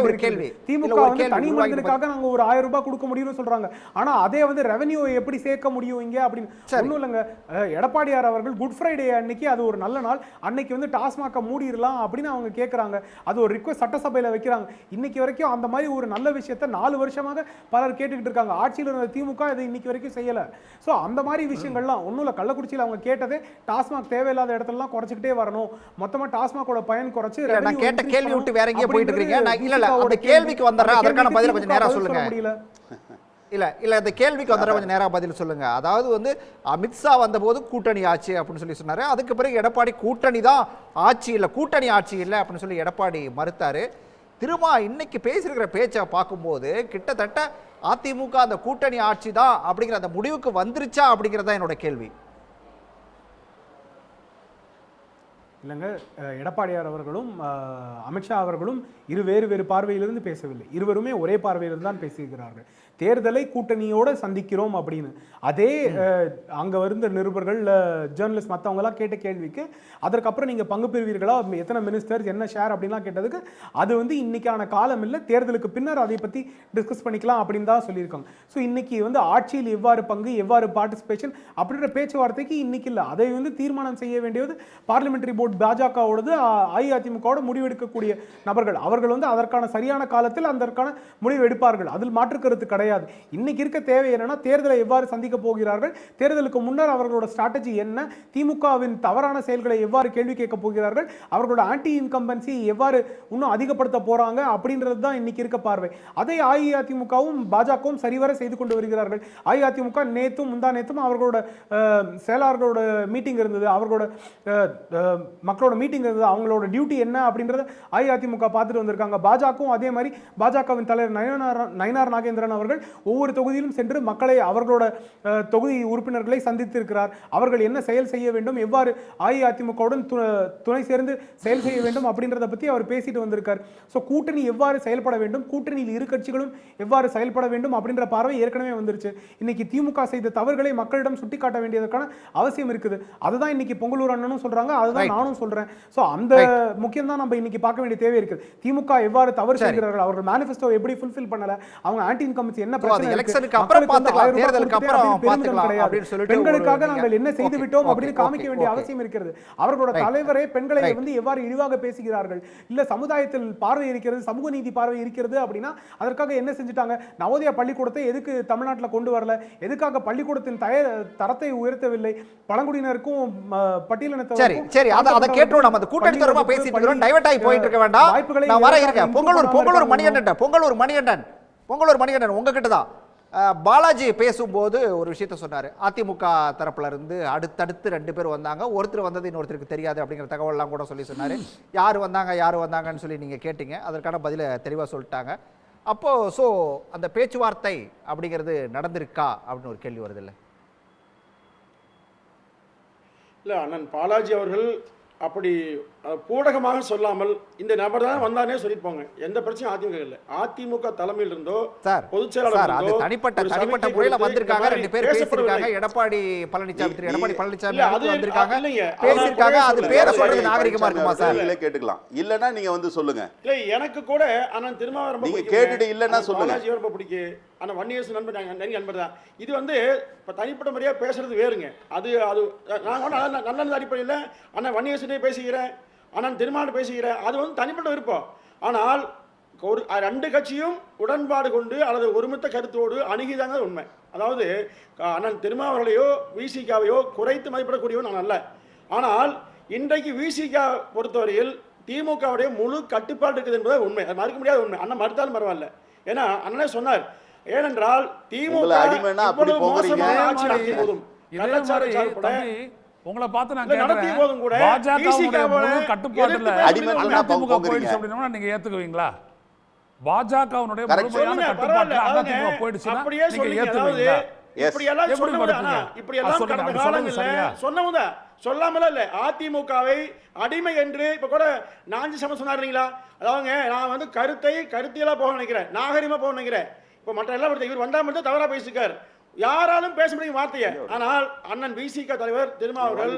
இருக்கிறது. திமுக வந்து தனி மனிதனுக்காக நாங்க ஒரு 1000 ரூபாய் கொடுக்க முடியும்னு சொல்றாங்க. ஆனா அதே வந்து ரெவென்யூ எப்படி சேர்க்க முடியும் இங்க அப்படின்னு ஒண்ணும் இல்லைங்க. எடப்பாடியார் அவர்கள் குட் ஃப்ரைடே அன்னைக்கு அது ஒரு நல்ல நாள், அன்னைக்கு வந்து டாஸ்மாக மூடிடலாம் அப்படின்னு அவங்க கேட்கறாங்க. அது ஒரு ரிக்வெஸ்ட் சட்டசபையில வைக்கிறாங்க. இன்னைக்கு வரைக்கும் அந்த மாதிரி ஒரு நல்ல விஷயத்தை 4 வருஷமாக பலர் கேட்டுக்கிட்டு இருக்காங்க. ஆட்சியில் இருந்த திமுக இதை இன்னைக்கு வரைக்கும் செய்யல. சோ அந்த மாதிரி விஷயங்கள்லாம் ஒன்றும் இல்லை. கள்ளக்குறிச்சியில் அவங்க கேட்டதே டாஸ்மாக் தேவையில்லாத இடத்துலலாம் குறைச்சிக்கிட்டே வரணும், மொத்தமா டாஸ்மாகோட பயன் குறைச்சு. நான் கேட்ட கேள்வி விட்டு வேற எங்கேயே போயிட்டு இருக்கீங்க. இல்ல அந்த கேள்விக்கு வந்துடுறேன், அதற்கான பதில கொஞ்சம் நேரா சொல்லுங்க. இல்ல இந்த கேள்விக்கு வந்துடுறேன், கொஞ்சம் நேரா பதில் சொல்லுங்க. அதாவது வந்து அமித்ஷா வந்தபோது கூட்டணி ஆட்சி அப்படின்னு சொல்லி சொன்னாரு. அதுக்கு பிறகு எடப்பாடி கூட்டணி தான் ஆட்சி இல்லை, கூட்டணி ஆட்சி இல்லை அப்படின்னு சொல்லி எடப்பாடி மறுத்தாரு. திரும்ப இன்னைக்கு பேசியிருக்கிற பேச்சை பார்க்கும்போது கிட்டத்தட்ட அதிமுக அந்த கூட்டணி ஆட்சி தான் அப்படிங்கிற அந்த முடிவுக்கு வந்துருச்சா அப்படிங்கிறதா என்னோட கேள்வி. இல்லைங்க, எடப்பாடியார் அவர்களும் அமித்ஷா அவர்களும் வேறு பார்வையிலிருந்து பேசவில்லை. இருவருமே ஒரே பார்வையிலிருந்து தான் பேசுகிறார்கள். தேர்தலை கூட்டணியோட சந்திக்கிறோம் அப்படின்னு. அதே அங்க இருந்த நிருபர்கள், ஜேர்னலிஸ்ட் மற்றவங்க எல்லாம் கேட்ட கேள்விக்கு அதற்கப்புறம் நீங்க பங்கு பெறுவீர்களா, எத்தனை மினிஸ்டர்ஸ், என்ன ஷேர் அப்படின்லாம் கேட்டதுக்கு அது வந்து இன்னைக்கான காலம் இல்லை, தேர்தலுக்கு பின்னர் அதை பத்தி டிஸ்கஸ் பண்ணிக்கலாம் அப்படின்னு தான் சொல்லியிருக்காங்க. ஸோ இன்னைக்கு வந்து ஆட்சியில் எவ்வாறு பங்கு, எவ்வாறு பார்ட்டிசிபேஷன் அப்படின்ற பேச்சுவார்த்தைக்கு இன்னைக்கு இல்லை. அதை வந்து தீர்மானம் செய்ய வேண்டியது பார்லிமெண்டரி போர்டு பாஜகவோடது, அஇஅதிமுகவோட முடிவெடுக்கக்கூடிய நபர்கள். அவர்கள் வந்து அதற்கான சரியான காலத்தில் அதற்கான முடிவு எடுப்பார்கள். அதில் மாற்று கருத்து கிடையாது. இன்னைக்கு இருக்க தேவை என்னன்னா, தேர்தலை எவ்வாறு சந்திக்க போகிறார்கள், தேர்தலுக்கு முன்னர் அவர்களோட ஸ்ட்ராட்டஜி என்ன, திமுகவின் தவறான செயல்களை எவ்வாறு கேள்வி கேட்க போகிறார்கள், அவர்களோட ஆன்டி இன்கம்பன்சி எவ்வாறு இன்னும் அதிகப்படுத்த போறாங்க அப்படின்றது தான் இன்னைக்கு இருக்க பார்வை. அதை அஇஅதிமுகவும் பாஜகவும் சரிவர செய்து கொண்டு வருகிறார்கள். அஇஅதிமுக நேத்தும் முந்தா நேத்தும் அவர்களோட செயலாளர்களோட மீட்டிங் இருந்தது, அவர்களோட மக்களோட மீட்டிங் இருந்தது. அவங்களோட டியூட்டி என்ன அப்படின்றத அஇஅதிமுக பார்த்துட்டு வந்திருக்காங்க. பாஜகவும் அதே மாதிரி பாஜகவின் தலைவர் நயினார் நாகேந்திரன் அவர்கள் ஒவ்வொரு தொகுதியிலும் சென்று மக்களை, அவர்களோட தொகுதி உறுப்பினர்களை சந்தித்திருக்கிறார். அவர்கள் என்ன செயல் செய்ய வேண்டும், எவ்வாறு அஇஅதிமுகவுடன் துணை சேர்ந்து செயல் செய்ய வேண்டும் அப்படின்றத பத்தி அவர் பேசிட்டு வந்திருக்கார். ஸோ கூட்டணி எவ்வாறு செயல்பட வேண்டும், கூட்டணியில் இரு கட்சிகளும் எவ்வாறு செயல்பட வேண்டும் அப்படின்ற பார்வை ஏற்கனவே வந்துருச்சு. இன்னைக்கு திமுக செய்த தவறுகளை மக்களிடம் சுட்டிக்காட்ட வேண்டியதற்கான அவசியம் இருக்குது. அதுதான் இன்னைக்கு பொங்கலூர் அண்ணனும் சொல்றாங்க, அதுதான் நானும் சொல்றேன். ஸோ அந்த முக்கியம் தான் நம்ம இன்னைக்கு பார்க்க வேண்டிய தேவை இருக்குது. திமுக எவ்வாறு தவறு செய்கிறார்கள், அவர்கள் மேனிஃபெஸ்டோ எப்படி ஃபுல்ஃபில் பண்ணல, அவங்க ஆன்டி இன்கம்பன்சி என்ன பிரச்சனை இருக்கு, பெண்களுக்காக நாங்கள் என்ன செய்து விட்டோம் அப்படின்னு காமிக்க வேண்டிய அவசியம் இருக்கிறது. அவர்களோட தலைவரே பெண்களை வந்து எவ்வாறு இழிவாக பேசுகிறார்கள், இல்ல சமுதாயத்தில் பார்வை இருக்கிறது, சமூக நீதி பார்வை இருக்கிறது அப்படின்னா அதற்காக என்ன செஞ்சுட்டாங்க, நவோதயா பள்ளிக்கூடத்தை எதுக்கு தமிழ்நாட்டில் கொண்டு வரல, எதுக்காக பள்ளிக்கூடத்தின் தரத்தை உயர்த்தவில்லை, பழங்குடியினருக்கும் பட்டியலினத்தவருக்கும். சரி, அதை கேட்டோம். நம்ம அந்த கூட்டணி தொடர்பா பேசிட்டு இருக்கோம், டைவர்ட் ஆகி போயிட்டு இருக்க வேண்டாம். நான் வர இருக்கேன். பொங்கலூர் மணிகண்டன் உங்ககிட்ட தான். பாலாஜி பேசும்போது ஒரு விஷயத்த சொன்னார். அதிமுக தரப்புல இருந்து அடுத்தடுத்து 2 பேர் வந்தாங்க, ஒருத்தர் வந்தது இன்னொருத்தருக்கு தெரியாது அப்படிங்கிற தகவல்லாம் கூட சொன்னார். யார் வந்தாங்கன்னு சொல்லி நீங்கள் கேட்டீங்க, அதற்கான பதிலை தெளிவாக சொல்லிட்டாங்க. அப்போது அந்த பேச்சுவார்த்தை அப்படிங்கிறது நடந்திருக்கா அப்படின்னு ஒரு கேள்வி வருது. இல்லை அண்ணன் பாலாஜி அவர்கள் அப்படி பூடகமாக சொல்லாமல் இந்த நபர் தான் வந்தானே சொல்லிருப்பாங்க. எந்த பிரச்சனையும் அதிமுக இல்லை. அதிமுக தலைமையில் இருந்தோ பொதுச் செயலாளர் அது தனிப்பட்ட முறையில் வந்திருக்காங்க. 2 பேர் பேசியிருக்காங்க. எடப்பாடி பழனிசாமி வந்திருக்காங்க, பேசியிருக்காங்க. அது பேரை சொல்றது நாகரிகமா இருக்குமா சார்? கேட்டுக்கலாம். இல்லைன்னா நீங்க வந்து சொல்லுங்க. இல்லை எனக்கு கூட அண்ணன் திருமாவளவன் நீங்க கேட்டுட்டு இல்லைன்னா சொல்லுங்க. பாலாஜி ரொம்ப பிடிக்கும். ஆனால் வன்னியரசு நண்பர் நண்பர் தான். இது வந்து இப்போ தனிப்பட்ட முறையாக பேசுறது வேறுங்க. அது நான் நல்ல அடிப்படையில் அண்ணன் வன்னியரசனே பேசுகிறேன், அண்ணன் திருமாவளவன் பேசுகிறேன், அது வந்து தனிப்பட்ட விருப்பம். ஆனால் ஒரு 2 கட்சியும் உடன்பாடு கொண்டு அல்லது ஒருமித்த கருத்தோடு அணுகிதாங்க உண்மை. அதாவது அண்ணன் திருமாவளவனையோ விசிகாவையோ குறைத்து மதிப்பிடக்கூடியவன் நான் அல்ல. ஆனால் இன்றைக்கு விசிகா பொறுத்தவரையில் திமுகவுடைய முழு கட்டுப்பாடு இருக்குது என்பது உண்மை. அது மறுக்க முடியாத உண்மை. அண்ணன் மறுத்தாலும் பரவாயில்ல. ஏன்னா அண்ணனே சொன்னார், ஏனென்றால் திமுக உங்களை பார்த்து நான் கேட்கிறேன், பாஜகவுடைய கட்டுப்பாட்டுல அதிமுக போயிடுச்சு அப்படின்னா நீங்க ஏத்துக்குவீங்களா? பாஜகவுடைய முழுமையான கட்டுப்பாட்டுல அதிமுக போயிடுச்சுன்னா நீங்க ஏத்துக்குவீங்களா? சொல்லாமல இல்ல அதிமுகவை அடிமை என்று இப்ப கூட நாஞ்சி சம சொன்னாருங்களா? அதாவது நான் வந்து கருத்தியலா போக நினைக்கிறேன், நாகரிகமா போக நினைக்கிறேன். இப்ப மற்ற எல்லாம் இவர் வந்தா மட்டும் தவறா பேசிருக்காரு. யாராலும் பேச முடியும் வார்த்தையை. ஆனால் அண்ணன் விசிக தலைவர் திருமாவர்கள்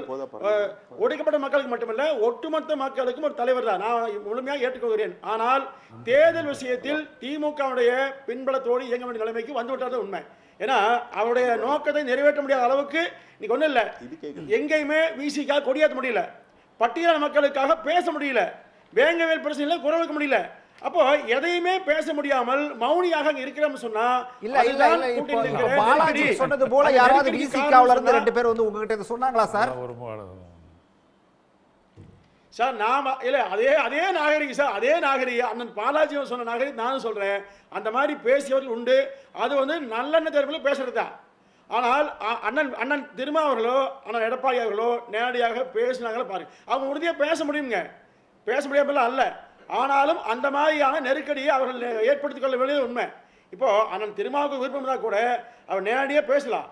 ஒடுக்கப்பட்ட மக்களுக்கு மட்டுமல்ல ஒட்டுமொத்த மக்களுக்கும் ஒரு தலைவர் தான், நான் முழுமையாக ஏற்றுக்கொள்கிறேன். ஆனால் தேர்தல் விஷயத்தில் திமுகவுடைய பின்பலத்தோடு இயங்க வேண்டிய நிலைமைக்கு வந்துவிட்டது உண்மை. ஏன்னா அவருடைய நோக்கத்தை நிறைவேற்ற முடியாத அளவுக்கு இன்னைக்கு ஒன்றும் இல்லை, எங்கேயுமே விசிக கொடியேற்ற முடியல, பட்டியல மக்களுக்காக பேச முடியல, வேங்கவேல் பிரச்சனையில் குரல் வைக்க முடியல. அப்போ எதையுமே பேச முடியாமல் மௌனியாக இருக்கிறோம் சொன்னா பாலாஜி சொன்னது போல யாராவது விசிகாவுல இருந்து 2 பேர் வந்து உங்ககிட்ட சொன்னாங்களா சார்? சார் நாம இல்ல அதே நாகரிக சார், அதே நாகரிக அண்ணன் பாலாஜி சொன்ன நாகரிக நானும் சொல்றேன். அந்த மாதிரி பேசியவர்கள் உண்டு. அது வந்து நல்லெண்ண தரப்பில் பேசுறதுதான். ஆனால் அண்ணன் திருமாவர்களோ அண்ணன் எடப்பாடி அவர்களோ நேரடியாக பேசினாங்களோ பாருங்க, அவங்க உறுதியாக பேச முடியுங்க, பேச முடியாமல் அல்ல. ஆனாலும் அந்த மாதிரியான நெருக்கடியை அவர்கள் ஏற்படுத்திக் கொள்ள வேண்டியது உண்மை. இப்போ அண்ணன் திருமாவுக்கு விருப்பம் இருந்தால் கூட அவர் நேரடியாக பேசலாம்,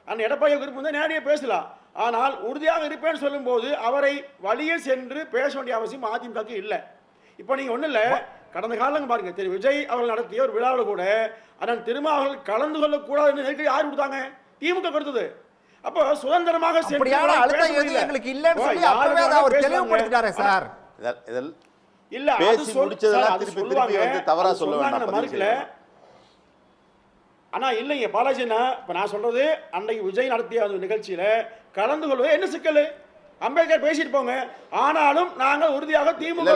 அண்ணன் எடப்பாடி விருப்பம் இருந்தால் நேரடியாக பேசலாம். ஆனால் உறுதியாக இருப்பேன்னு சொல்லும்போது அவரை வழியே சென்று பேச வேண்டிய அவசியம் அதிமுக இல்லை. இப்போ நீங்கள் ஒன்றும் இல்லை, கடந்த காலம் பாருங்க, திரு விஜய் அவர்கள் நடத்திய ஒரு விழாவில் கூட அண்ணன் திருமாவர்கள் கலந்து கொள்ளக்கூடாது என்று நெருக்கடி யார் கொடுத்தாங்க? திமுக கொடுத்தது. அப்போ சுதந்திரமாக இல்ல பேசி முடிச்சதெல்லாம் திருப்பி வந்து தவறா சொல்ல வேண்டாம். ஆனா இல்லைங்க பாலாஜினா, இப்ப நான் சொல்றது அன்றைக்கு விஜய் நடத்திய அந்த நிகழ்ச்சியில கலந்து கொள்வது என்ன சிக்கல்? அம்பேத்கர் பேசிட்டு போங்க, ஆனாலும் நாங்கள் உறுதியாக திமுக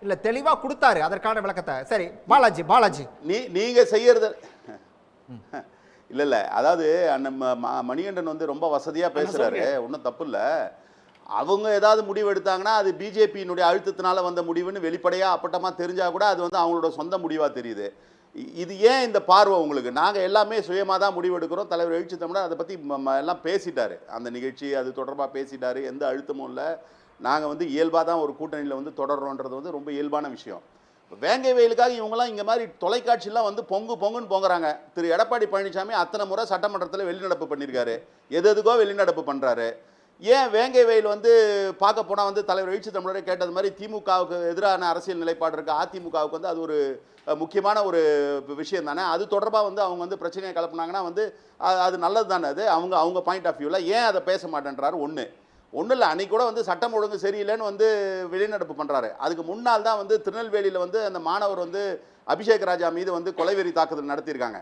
இல்ல தெளிவா கொடுத்தாரு அதற்கான விளக்கத்தை. சரி பாலாஜி நீங்க செய்யறது இல்ல இல்ல, அதாவது அண்ணன் மணிகண்டன் வந்து ரொம்ப வசதியா பேசுறாரு, ஒன்றும் தப்பு இல்லை. அவங்க ஏதாவது முடிவு எடுத்தாங்கன்னா அது பிஜேபியினுடைய அழுத்தத்தினால வந்த முடிவுன்னு வெளிப்படையா அப்பட்டமா தெரிஞ்சா கூட அது வந்து அவங்களோட சொந்த முடிவா தெரியுது. இது ஏன் இந்த பார்வை உங்களுக்கு? நாங்கள் எல்லாமே சுயமாக தான் முடிவு எடுக்கிறோம். தலைவர் எழுச்சி தமிழர் அதை பற்றி எல்லாம் பேசிட்டாரு, அந்த நிகழ்ச்சி அது தொடர்பாக பேசிட்டாரு, எந்த அழுத்தமும் இல்லை. நாங்கள் வந்து இயல்பாக தான் ஒரு கூட்டணியில் வந்து தொடர்றோன்றது வந்து ரொம்ப இயல்பான விஷயம். வேங்கை வெயிலுக்காக இவங்கெல்லாம் இங்கே மாதிரி தொலைக்காட்சியெலாம் வந்து பொங்குன்னு பொங்குறாங்க. திரு எடப்பாடி பழனிசாமி அத்தனை முறை சட்டமன்றத்தில் வெளிநடப்பு பண்ணியிருக்காரு, எதுக்கோ வெளிநடப்பு பண்ணுறாரு. ஏன் வேங்கை வெயில் வந்து பார்க்க போனால் வந்து தலைவர் எழுச்சி தமிழரை கேட்டது மாதிரி திமுகவுக்கு எதிரான அரசியல் நிலைப்பாடு இருக்குது, அதிமுகவுக்கு வந்து அது ஒரு முக்கியமான ஒரு விஷயம் தானே, அது தொடர்பாக வந்து அவங்க வந்து பிரச்சனையை கலப்புனாங்கன்னா வந்து அது நல்லது தானே, அது அவங்க பாயிண்ட் ஆஃப் வியூவில் ஏன் அதை பேச மாட்டேன்றாரு? ஒன்றும் இல்லை, அன்றைக்கி கூட வந்து சட்டம் ஒழுங்கு சரியில்லைன்னு வந்து வெளிநடப்பு பண்ணுறாரு. அதுக்கு முன்னால் தான் வந்து திருநெல்வேலியில் வந்து அந்த மாணவர் வந்து அபிஷேக் ராஜா மீது வந்து கொலைவெறி தாக்குதல் நடத்தியிருக்காங்க.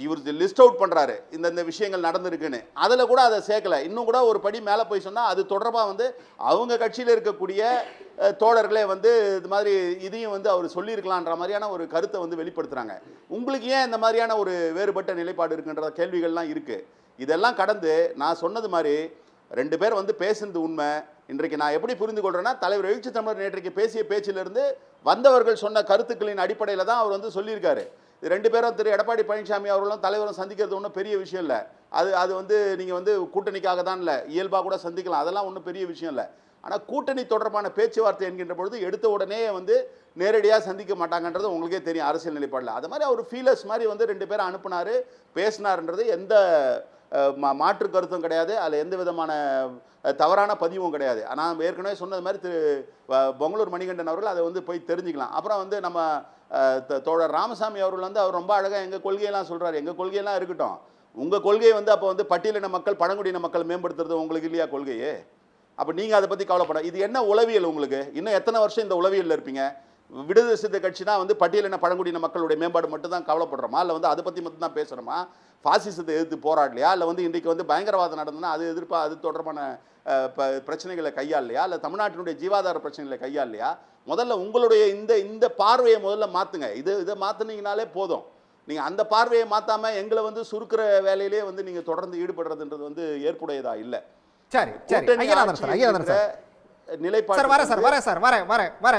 இவர் லிஸ்ட் அவுட் பண்ணுறாரு இந்த விஷயங்கள் நடந்திருக்குன்னு, அதில் கூட அதை சேர்க்கலை. இன்னும் கூட ஒரு படி மேலே போய் சொன்னால் அது தொடர்பாக வந்து அவங்க கட்சியில் இருக்கக்கூடிய தோழர்களே வந்து இது மாதிரி இதையும் வந்து அவர் சொல்லியிருக்கலான்ற மாதிரியான ஒரு கருத்தை வந்து வெளிப்படுத்துகிறாங்க. உங்களுக்கு ஏன் இந்த மாதிரியான ஒரு வேறுபட்ட நிலைப்பாடு இருக்குன்ற கேள்விகள்லாம் இருக்குது. இதெல்லாம் கடந்து நான் சொன்னது மாதிரி 2 பேர் வந்து பேசுனது உண்மை, இன்றைக்கு நான் எப்படி புரிந்து கொள்றேன்னா, தலைவர் எழுச்சி தமிழர் நேற்றைக்கு பேசிய பேச்சிலிருந்து வந்தவர்கள் சொன்ன கருத்துக்களின் அடிப்படையில் தான் அவர் வந்து சொல்லியிருக்காரு. இது 2 பேரும் திரு எடப்பாடி பழனிசாமி அவர்களும் தலைவரும் சந்திக்கிறது ஒன்றும் பெரிய விஷயம் இல்லை. அது வந்து நீங்கள் வந்து கூட்டணிக்காக தான் இல்லை, இயல்பாக கூட சந்திக்கலாம், அதெல்லாம் ஒன்றும் பெரிய விஷயம் இல்லை. ஆனால் கூட்டணி தொடர்பான பேச்சுவார்த்தை என்கின்ற பொழுது எடுத்த உடனே வந்து நேரடியாக சந்திக்க மாட்டாங்கன்றது உங்களுக்கே தெரியும் அரசியல் நிலைப்பாடில். அது மாதிரி அவர் ஃபீலர்ஸ் மாதிரி வந்து 2 பேரை அனுப்புனார், பேசினார்ன்றது எந்த மாற்று கருத்தும் கிடையாது, அதில் எந்த விதமான தவறான பதிவும் கிடையாது. ஆனால் ஏற்கனவே சொன்னது மாதிரி திரு பொங்கலூர் மணிகண்டன் அவர்கள் அதை வந்து போய் தெரிஞ்சுக்கலாம். அப்புறம் வந்து நம்ம தோழர் ராமசாமி அவர்கள் வந்து அவர் ரொம்ப அழகாக எங்கள் கொள்கையெல்லாம் சொல்கிறார். எங்கள் கொள்கையெல்லாம் இருக்கட்டும், உங்கள் கொள்கை வந்து அப்போ வந்து பட்டியலின மக்கள் பழங்குடியின மக்கள் மேம்படுத்துறது உங்களுக்கு இல்லையா கொள்கையே? அப்போ நீங்கள் அதை பற்றி கவலைப்பட, இது என்ன உளவியல் உங்களுக்கு? இன்னும் எத்தனை வருஷம் இந்த உளவியலில் இருப்பீங்க? விடுதலை சிறுத்தை கட்சினா வந்து பட்டியலின பழங்குடியின மக்களுடைய மேம்பாடு மட்டும் தான் கவலைப்படுறோமா, இல்லை வந்து அதை பற்றி மட்டும் தான் பேசுகிறோமா? பாசிசத்தை எதிர்த்து போராடலையா, இல்லை வந்து இன்றைக்கு வந்து பயங்கரவாதம் நடந்ததுன்னா அது எதிர்ப்பாக அது தொடர்பான பிரச்சனைகளை கையாளலையா, இல்லை தமிழ்நாட்டினுடைய ஜீவாதார பிரச்சனைகளை கையாளலையா? முதல்ல உங்களுடைய இந்த பார்வையை முதல்ல மாற்றுங்க. இதை மாற்றினீங்கனாலே போதும். நீங்கள் அந்த பார்வையை மாற்றாமல் எங்களை வந்து சுருக்கிற வேலையிலே வந்து நீங்கள் தொடர்ந்து ஈடுபடுறதுன்றது வந்து ஏற்புடையதா இல்லை. சரி சரி ஐயநாதன் சார் நிலைப்பாடு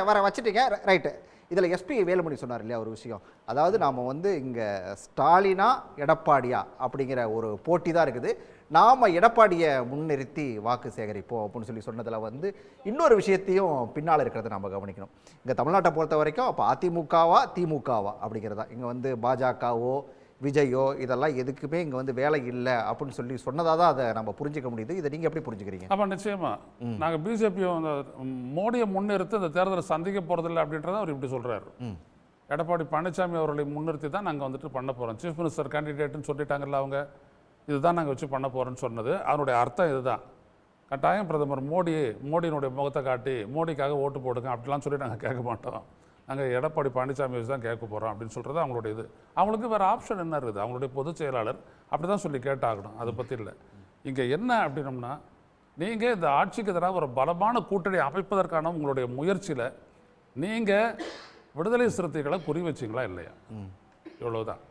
வர வச்சுட்டீங்க, ரைட்டு. இதில் எஸ்பி வேலுமணி சொன்னார் இல்லையா ஒரு விஷயம், அதாவது நாம் வந்து இங்கே ஸ்டாலினா எடப்பாடியா அப்படிங்கிற ஒரு போட்டி தான் இருக்குது, நாம் எடப்பாடியை முன்னிறுத்தி வாக்கு சேகரிப்போம் அப்படின்னு சொல்லி சொன்னதில் வந்து இன்னொரு விஷயத்தையும் பின்னால் இருக்கிறத நம்ம கவனிக்கணும். இங்கே தமிழ்நாட்டை பொறுத்த வரைக்கும் அப்போ அதிமுகவா திமுகவா அப்படிங்கிறதா, இங்கே வந்து பாஜகவோ விஜயோ இதெல்லாம் எதுக்குமே இங்கே வந்து வேலை இல்லை அப்படின்னு சொல்லி சொன்னதாக தான் அதை நம்ம புரிஞ்சிக்க முடியுது. இதை நீங்கள் எப்படி புரிஞ்சுக்கிறீங்க? அப்போ நிச்சயமாக நாங்கள் பிஜேபியை மோடியை முன்னிறுத்தி இந்த தேர்தலை சந்திக்க போகிறதில்லை அப்படின்றத அவர் இப்படி சொல்கிறாரு. எடப்பாடி பழனிசாமி அவர்களை முன்னிறுத்தி தான் நாங்கள் வந்துட்டு பண்ண போகிறோம், சீஃப் மினிஸ்டர் கேண்டிடேட்னு சொல்லிட்டாங்கல்ல அவங்க, இதுதான் நாங்கள் வச்சு பண்ண போகிறோன்னு சொன்னது. அதனுடைய அர்த்தம் இதுதான். கட்டாயம் பிரதமர் மோடியினுடைய முகத்தை காட்டி மோடிக்காக ஓட்டு போடுங்க அப்படிலாம் சொல்லி நாங்கள் கேட்க மாட்டோம், நாங்கள் எடப்பாடி பழனிசாமி வச்சு தான் கேட்க போகிறோம் அப்படின்னு சொல்கிறது அவங்களுடைய இது. அவங்களுக்கு வேறு ஆப்ஷன் என்ன இருக்குது? அவங்களுடைய பொதுச் செயலாளர் அப்படி தான் சொல்லி கேட்டாகணும், அதை பற்றி இல்லை. இங்கே என்ன அப்படின்னோம்னா, நீங்கள் இந்த ஆட்சிக்கு எதிராக ஒரு பலமான கூட்டணி அமைப்பதற்கான உங்களுடைய முயற்சியில் நீங்கள் விடுதலை சிறுத்தைகளை குறி வச்சிங்களா இல்லையா? இவ்வளவுதான்.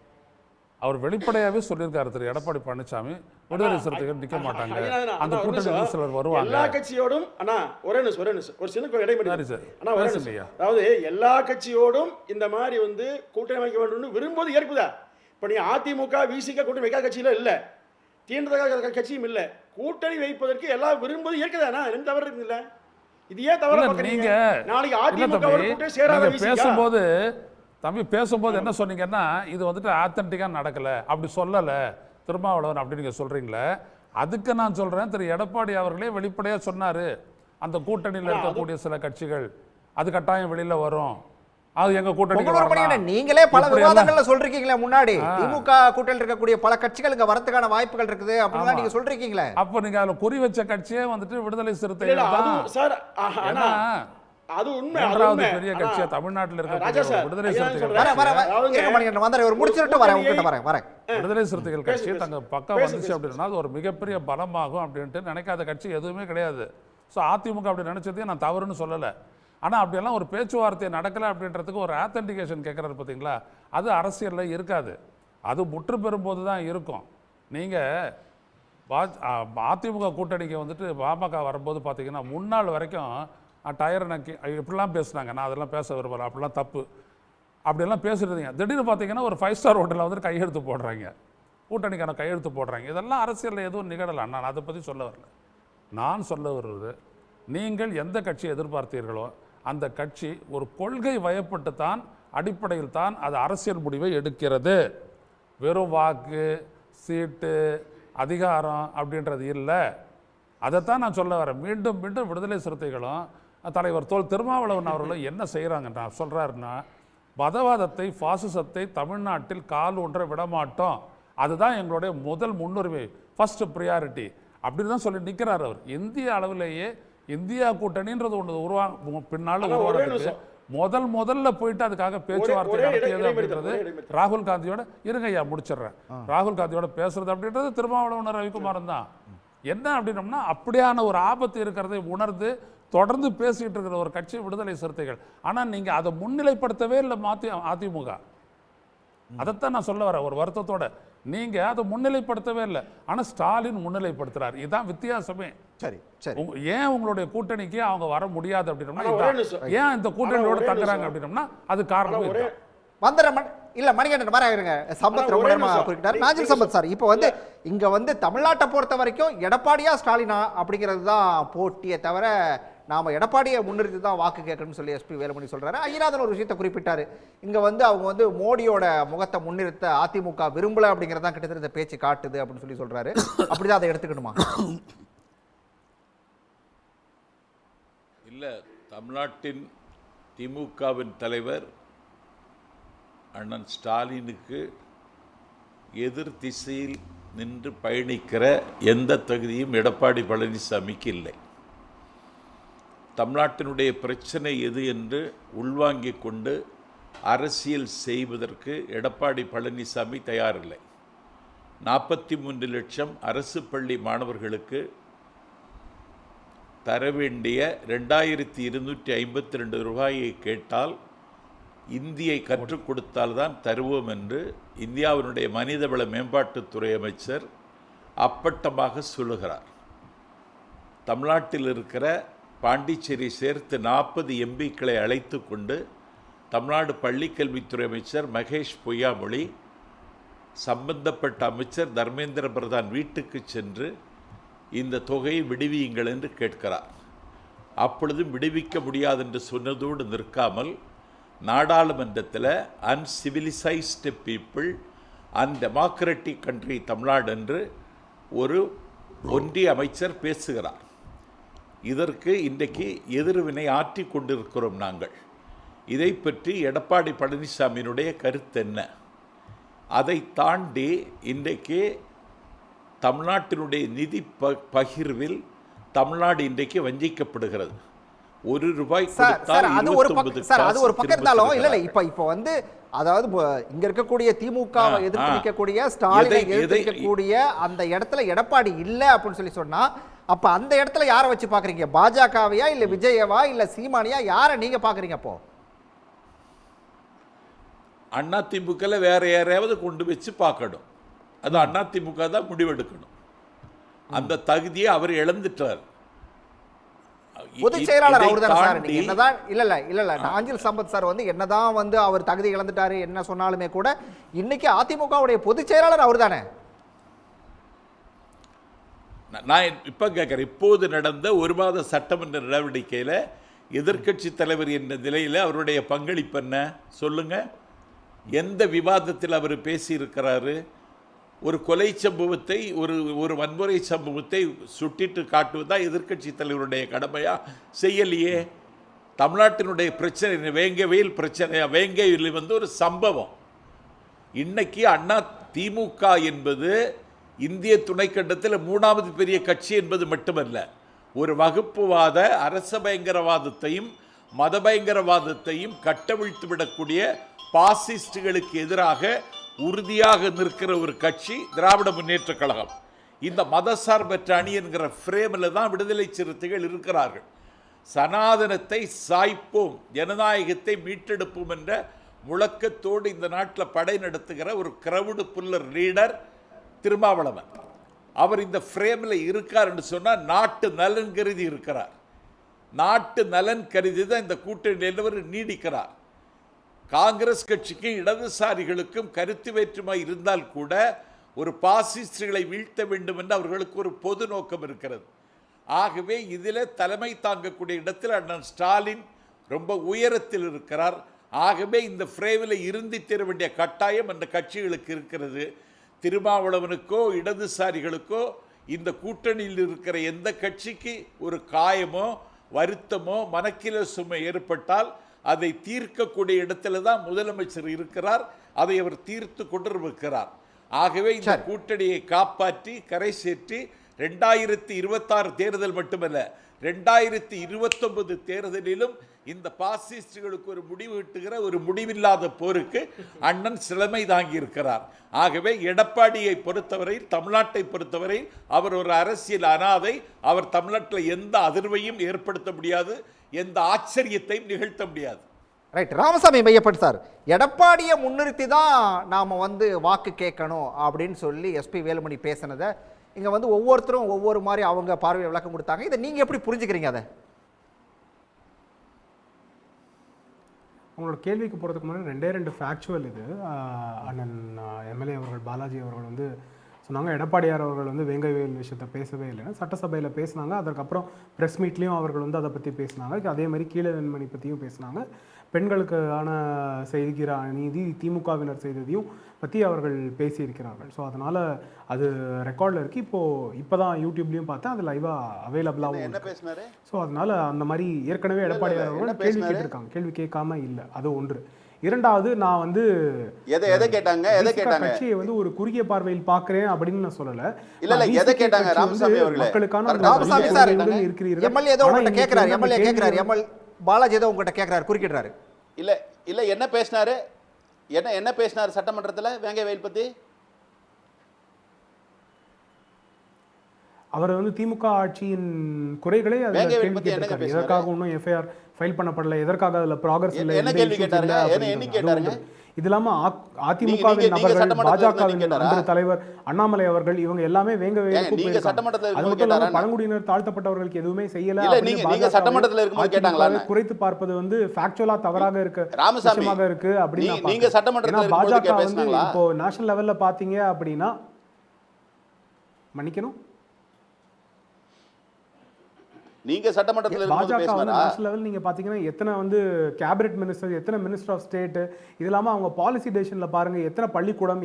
அவர் வெளிப்படையாகவே சொல்லியிருக்காரு திரு எடப்பாடி பழனிசாமி, விடுதலை சிறுத்தைகள் நிற்க மாட்டாங்க, அந்த கூட்டணி சிலர் வருவாங்க. எல்லா கட்சியோடும் ஒரு சின்ன இடைமறி சார், அதாவது எல்லா கட்சியோடும் இந்த மாதிரி வந்து கூட்டணி அமைக்க வேண்டும் விரும்புவது ஏற்புதா? இப்போ நீ அதிமுக விசிக கூட்டணி வைக்காத கட்சியில இல்லை, தீண்டத்தக்க கட்சியும் இல்லை, கூட்டணி வைப்பதற்கு எல்லாம் விரும்புவது ஏற்கதானா? எந்த தவறு இருக்குல்ல? இது ஏன் தவறு? நீங்க நாளைக்கு அதிமுக சேராத பேசும்போது பேசும்போது என்ன சொன்னீங்கன்னா, இது வந்துட்டு ஆத்தன்டிக்காக நடக்கலை அப்படி சொல்லலை திருமாவளவன் அப்படி நீங்கள் சொல்கிறீங்களே, அதுக்கு நான் சொல்கிறேன், திரு எடப்பாடி அவர்களே வெளிப்படையாக சொன்னார், அந்த கூட்டணியில் இருக்கக்கூடிய சில கட்சிகள் அது கட்டாயம் வெளியில் வரும், அது எங்க கூட்டணி. நீங்களே பல விவாதங்கள்ல சொல்றீங்களே, முன்னாடி திமுக கூட்டணியில் இருக்கக்கூடிய பல கட்சிகள் இங்க வரதுக்கான வாய்ப்புகள் இருக்குது அப்படின்னா நீங்க சொல்றீங்களே. அப்ப நீங்க அதுல குறி வச்ச கட்சியே வந்துட்டு விடுதலை சிறுத்தைகள் தான். அது உண்மை. பெரிய கட்சியா தமிழ்நாட்டில் இருக்க விடுதலை சிறுத்தைகள் விடுதலை சிறுத்தைகள் கட்சி தங்க பக்கம் வந்துச்சு அப்படின்னா அது ஒரு மிகப்பெரிய பலமாகும் அப்படின்ட்டு நினைக்காத கட்சி எதுவுமே கிடையாது. ஸோ அதிமுக அப்படி நினைச்சதையும் நான் தவறுன்னு சொல்லலை. ஆனால் அப்படியெல்லாம் ஒரு பேச்சுவார்த்தை நடக்கலை அப்படின்றதுக்கு ஒரு ஆத்தென்டிகேஷன் கேட்குறாரு பார்த்தீங்களா, அது அரசியலில் இருக்காது, அது முற்று பெறும்போது தான் இருக்கும். நீங்கள் அதிமுக கூட்டணிக்கு வந்துட்டு பாமக வரும்போது பார்த்தீங்கன்னா முன்னாள் வரைக்கும் டயர் நக்கி இப்படிலாம் பேசுனாங்க, நான் அதெல்லாம் பேச விரும்பலை, அப்படிலாம் தப்பு அப்படியெல்லாம் பேசுறதுங்க. திடீர்னு பார்த்தீங்கன்னா ஒரு 5 ஸ்டார் ஹோட்டலில் வந்துட்டு கையெழுத்து போடுறாங்க, கூட்டணிக்கான கையெழுத்து போடுறாங்க. இதெல்லாம் அரசியலில் எதுவும் நிகழலாம். நான் அதை பற்றி சொல்ல வரல. நான் சொல்ல வருவது, நீங்கள் எந்த கட்சியை எதிர்பார்த்தீர்களோ அந்த கட்சி ஒரு கொள்கை வயப்பட்டு தான் அடிப்படையில் தான் அது அரசியல் முடிவை எடுக்கிறது. வெறும் வாக்கு சீட்டு அதிகாரம் அப்படின்றது இல்லை. அதைத்தான் நான் சொல்ல வரேன். மீண்டும் மீண்டும் விடுதலை சிறுத்தைகளும் தலைவர் திருமாவளவன் அவர்களும் என்ன செய்கிறாங்கன்னா சொல்கிறாருன்னா, மதவாதத்தை பாசிசத்தை தமிழ்நாட்டில் கால் ஒன்றை விடமாட்டோம், அதுதான் எங்களுடைய முதல் முன்னுரிமை, ஃபர்ஸ்ட் ப்ரியாரிட்டி அப்படின்னு தான் சொல்லி நிற்கிறார் அவர். இந்திய அளவிலேயே இந்தியா கூட்டணின்றது ஒன்று பின்னால் உருவானதுக்கு முதல்ல போயிட்டு அதுக்காக பேச்சுவார்த்தை நடத்தியது அப்படின்றது ராகுல் காந்தியோட முடிச்சிடுறேன். ராகுல் காந்தியோட பேசுறது அப்படின்றது திருமாவளவன் ரவிக்குமாரன் தான். என்ன அப்படின்னோம்னா, அப்படியான ஒரு ஆபத்து இருக்கிறதை உணர்ந்து தொடர்ந்து பேசிட்டு இருக்கிற ஒரு கட்சி விடுதலை சிறுத்தைகள். ஆனால் நீங்கள் அதை முன்னிலைப்படுத்தவே இல்லை அதிமுக. அதைத்தான் நான் சொல்ல வரேன் ஒரு வருத்தத்தோட. நீங்க அதை முன்னிலைப்படுத்தவே இல்லை. ஆனா ஸ்டாலின் முன்னிலைப்படுத்துறாரு. இதுதான் வித்தியாசமே. சரி சரி. ஏன் உங்களுடைய கூட்டணிக்கு அவங்க வர முடியாது அப்படின்னா, ஒரே நிமிஷம். ஏன் இந்த கூட்டணியோட ஒரே தங்குறாங்க நிமிஷம். அப்படின்னா அது காரணம் ஒரே இதுதான். வந்துடுறேன் இல்ல மணிகண்டன் வர இருங்க. சம்பத் ரொம்ப நேரமா குறிப்பிட்டார். நாஜில் சம்பத் சார், இப்போ வந்து இங்க வந்து தமிழ்நாட்டை பொறுத்த வரைக்கும் எடப்பாடியா ஸ்டாலினா அப்படிங்கிறது தான் போட்டியை தவிர நாம எடப்பாடியை முன்னிறுத்தி தான் வாக்கு கேட்கணும்னு சொல்லி எஸ்பி வேலுமணி சொல்றாரு. ஐயநாதன் ஒரு விஷயத்தை குறிப்பிட்டாரு. இங்க வந்து அவங்க வந்து மோடியோட முகத்தை முன்னிறுத்த அதிமுக விரும்பல அப்படிங்கிறதா கிட்டத்தட்ட இந்த பேச்சு காட்டுது அப்படின்னு சொல்லி சொல்றாரு. அப்படிதான் அதை எடுத்துக்கணுமா? இல்ல, தமிழ்நாட்டின் திமுகவின் தலைவர் அண்ணன் ஸ்டாலினுக்கு எதிர் திசையில் நின்று பயணிக்கிற எந்த தகுதியும் எடப்பாடி பழனிசாமிக்கு இல்லை. தமிழ்நாட்டினுடைய பிரச்சனை எது என்று உள்வாங்கிக் கொண்டு அரசியல் செய்வதற்கு எடப்பாடி பழனிசாமி தயாரில்லை. 43 லட்சம் அரசு பள்ளி மாணவர்களுக்கு தர வேண்டிய 2252 ரூபாயை கேட்டால் இந்தியை கற்றுக் கொடுத்தால்தான் தருவோம் என்று இந்தியாவினுடைய மனிதவள மேம்பாட்டுத்துறை அமைச்சர் அப்பட்டமாக சொல்லுகிறார். தமிழ்நாட்டில் இருக்கிற பாண்டிச்சேரி சேர்த்து 40 எம்பிக்களை அழைத்து கொண்டு தமிழ்நாடு பள்ளிக்கல்வித்துறை அமைச்சர் மகேஷ் பொய்யாமொழி சம்பந்தப்பட்ட அமைச்சர் தர்மேந்திர பிரதான் வீட்டுக்கு சென்று இந்த தொகையை விடுவியுங்கள் என்று கேட்கிறார். அப்பொழுதும் விடுவிக்க முடியாது என்று சொன்னதோடு நிற்காமல் நாடாளுமன்றத்தில் uncivilised people and democratic country Tamil Nadu என்று ஒரு ஒன்றிய அமைச்சர் பேசுகிறார். இதற்கு இன்றைக்கு எதிர்வினை ஆற்றி கொண்டிருக்கிறோம் நாங்கள். இதை பற்றி எடப்பாடி பழனிசாமியினுடைய கருத்து என்ன? அதை தாண்டி இன்றைக்கு தமிழ்நாட்டினுடைய நிதி பகிர்வில் தமிழ்நாடு இன்றைக்கு வஞ்சிக்கப்படுகிறது. ₹1 கொடுத்தால் அது ஒரு பக்கம் இருந்தாலும் இல்ல இப்ப வந்து அதாவது இங்க இருக்கக்கூடிய திமுகவை எதிர்த்து நிற்கக்கூடிய ஸ்டாலினை எதிர்த்து நிற்கக்கூடிய அந்த இடத்துல எடப்பாடி இல்ல அப்படின்னு சொல்லி சொன்னா அப்ப அந்த இடத்துல யாரை வச்சு பாக்குறீங்க? பாஜகவையா இல்ல விஜயவா இல்ல சீமானியா? யாரை நீங்க பாக்குறீங்க? அப்போ அதிமுக வேற யாரையாவது கொண்டு வச்சு பார்க்கணும். அது அதிமுக தான் முடிவெடுக்கணும். அந்த தகுதியை அவர் இழந்துட்டார். பொதுச் செயலாளர் அவர் தானே சார். நீங்க என்னதான் இல்ல நாஞ்சில் சம்பத் சார் வந்து என்னதான் வந்து அவர் தகுதி இழந்துட்டாரு என்ன சொன்னாலுமே கூட இன்னைக்கு அதிமுகவுடைய பொதுச் செயலாளர் அவர் தானே. நான் இப்ப கேட்கிறேன், இப்போது நடந்த ஒரு மாத சட்டமன்ற நடவடிக்கையில் எதிர்க்கட்சி தலைவர் என்ற நிலையில் அவருடைய பங்களிப்பு என்ன சொல்லுங்க? எந்த விவாதத்தில் அவர் பேசியிருக்கிறாரு? ஒரு கொலை சம்பவத்தை ஒரு வன்முறை சம்பவத்தை சுட்டிட்டு காட்டுவதா எதிர்க்கட்சி தலைவருடைய கடமையா? செய்யலையே. தமிழ்நாட்டினுடைய பிரச்சனை வேங்கவேல் பிரச்சனையா? வேங்கையில் வந்து ஒரு சம்பவம். இன்னைக்கு அண்ணா திமுக என்பது இந்திய துணைக்கண்டத்தில் 3வது பெரிய கட்சி என்பது மட்டுமல்ல, ஒரு வகுப்புவாத அரச பயங்கரவாதத்தையும் மத பயங்கரவாதத்தையும் கட்டவிழ்த்து விடக்கூடிய பாசிஸ்டுகளுக்கு எதிராக உறுதியாக நிற்கிற ஒரு கட்சி திராவிட முன்னேற்ற கழகம். இந்த மதசார்பற்ற அணி என்கிற ஃப்ரேமில் தான் விடுதலை சிறுத்தைகள் இருக்கிறார்கள். சனாதனத்தை சாய்ப்போம், ஜனநாயகத்தை மீட்டெடுப்போம் என்ற முழக்கத்தோடு இந்த நாட்டில் படை நடத்துகிற ஒரு கிரவுடு புல்லர் லீடர் திருமாவளவன். அவர் இந்த ஃப்ரேமில் இருக்கார் என்று சொன்னால் நாட்டு நலன் கருதி இருக்கிறார். நாட்டு நலன் கருதி தான் இந்த கூட்டணியில் அவர் நீடிக்கிறார். காங்கிரஸ் கட்சிக்கும் இடதுசாரிகளுக்கும் கருத்து வேற்றுமை இருந்தால் கூட ஒரு பாசிஸ்டுகளை வீழ்த்த வேண்டும் என்று அவர்களுக்கு ஒரு பொது நோக்கம் இருக்கிறது. ஆகவே இதில் தலைமை தாங்கக்கூடிய இடத்தில் அண்ணன் ஸ்டாலின் ரொம்ப உயரத்தில் இருக்கிறார். ஆகவே இந்த ஃப்ரேமில் இருந்து தர வேண்டிய கட்டாயம் அந்த கட்சிகளுக்கு இருக்கிறது. திருமாவளவனுக்கோ இடதுசாரிகளுக்கோ இந்த கூட்டணியில் இருக்கிற எந்த கட்சிக்கு ஒரு காயமோ வருத்தமோ மனக்கில சுமை ஏற்பட்டால் அதை தீர்க்கக்கூடிய இடத்துல தான் முதலமைச்சர் இருக்கிறார். அதை அவர் தீர்த்து கொண்டிருக்கிறார். ஆகவே இந்த கூட்டணியை காப்பாற்றி கரை சேர்த்து 2026 தேர்தல் மட்டுமல்ல 2029 தேர்தலிலும் இந்த பாசிஸ்டுகளுக்கு ஒரு முடிவு இட்டுகிற ஒரு முடிவில்லாத போருக்கு அண்ணன் சிலமை தாங்கி இருக்கிறார். ஆகவே எடப்பாடியை பொறுத்தவரை, தமிழ்நாட்டை பொறுத்தவரை அவர் ஒரு அரசியல் அனாதை. அவர் தமிழ்நாட்டில் எந்த அதிர்வையும் ஏற்படுத்த முடியாது, எந்த ஆச்சரியத்தையும் நிகழ்த்த முடியாது. ரைட். ராமசாமி மையப்பன் சார், எடப்பாடியை முன்னிறுத்தி தான் நாம் வந்து வாக்கு கேட்கணும் அப்படின்னு சொல்லி எஸ்பி வேலுமணி பேசினதை இங்கே வந்து ஒவ்வொருத்தரும் ஒவ்வொரு மாதிரி அவங்க பார்வையை விளக்கம் கொடுத்தாங்க. இதை நீங்கள் எப்படி புரிஞ்சுக்கிறீங்க? அதை உங்களோட கேள்விக்கு போகிறதுக்கு முன்னாடி ரெண்டு ஃபேக்சுவல் இது. அண்ணன் எம்எல்ஏ அவர்கள் பாலாஜி அவர்கள் வந்து சொன்னாங்க எடப்பாடியார் அவர்கள் வந்து வேங்கைவேல் விஷயத்தை பேசவே இல்லைன்னா. சட்டசபையில் பேசினாங்க, அதுக்கப்புறம் ப்ரெஸ் மீட்லேயும் அவர்கள் வந்து அதை பற்றி பேசினாங்க. அதே மாதிரி கீழவெண்மணி பற்றியும் பேசினாங்க. பெண்களுக்கான செய்கிற அநீதி திமுகவினர் செய்ததையும் பற்றி அவர்கள் பேசியிருக்கிறார்கள். ஸோ அதனால் அது ரெக்கார்டில் இருக்குது. இப்போ தான் யூடியூப்லேயும் பார்த்தேன், அது லைவாக அவைலபிளாகவும் என்ன பேசினாரு. ஸோ அதனால் அந்த மாதிரி ஏற்கனவே எடப்பாடியார் அவர்கள் கேள்வி கேட்டிருக்காங்க, கேள்வி கேட்காம இல்லை. அது ஒன்று. இரண்டாவது, நான் வந்து எதை கேட்டாங்க கட்சியை வந்து ஒரு குறுகிய பார்வையில் பார்க்கிறேன் அப்படின்னு நான் சொல்லல. இல்ல எதை கேட்டாங்க ராமசாமி அவர்களே? மக்களுக்கான ராமசாமி சார் இருக்கிறீர்கள். எம்எல்ஏ ஏதோ உங்கள்கிட்ட கேட்கிறாரு, பாலாஜி ஏதோ உங்கள்கிட்ட கேட்கிறாரு, குறுக்கிடுறாரு. இல்ல என்ன பேசினாரு, என்ன பேசினாரு சட்டமன்றத்துல வேங்கைவேல் பத்தி? அவர் வந்து திமுக ஆட்சியின் குறைகளை அதில் கேள்வி கேட்டிருக்காரு. எதற்காக இன்னும் எஃப்ஐஆர் ஃபைல் பண்ணப்படல, எதற்காக அதில் ப்ராக்ரஸ் இல்லை, என்ன கேள்வி கேட்டாருங்க? என்ன கேட்டாருங்க? இது இல்லாமல் அதிமுகவின் நபர்கள், பாஜகவின் தலைவர் அண்ணாமலை அவர்கள், இவங்க எல்லாமே வேங்கைவேலுக்கு அது மட்டும் இல்லாமல் பழங்குடியினர் தாழ்த்தப்பட்டவர்களுக்கு எதுவுமே செய்யல குறைத்து பார்ப்பது வந்து ஃபேக்சுவலா தவறாக இருக்கு, விஷயமாக இருக்கு அப்படின்னு. பாஜக வந்து இப்போ நேஷனல் லெவல்ல பாத்தீங்க அப்படின்னா, மன்னிக்கணும், நீங்க சட்டமன்றத்தில் பாஜக வந்து நேஷனல் லெவல் நீங்க பாத்தீங்கன்னா எத்தனை வந்து கேபினெட் மினிஸ்டர், எத்தனை மினிஸ்டர் ஆஃப் ஸ்டேட், இது இல்லாம அவங்க பாலிசி டெசிஷன்ல பாருங்க எத்தனை பள்ளிக்கூடம்,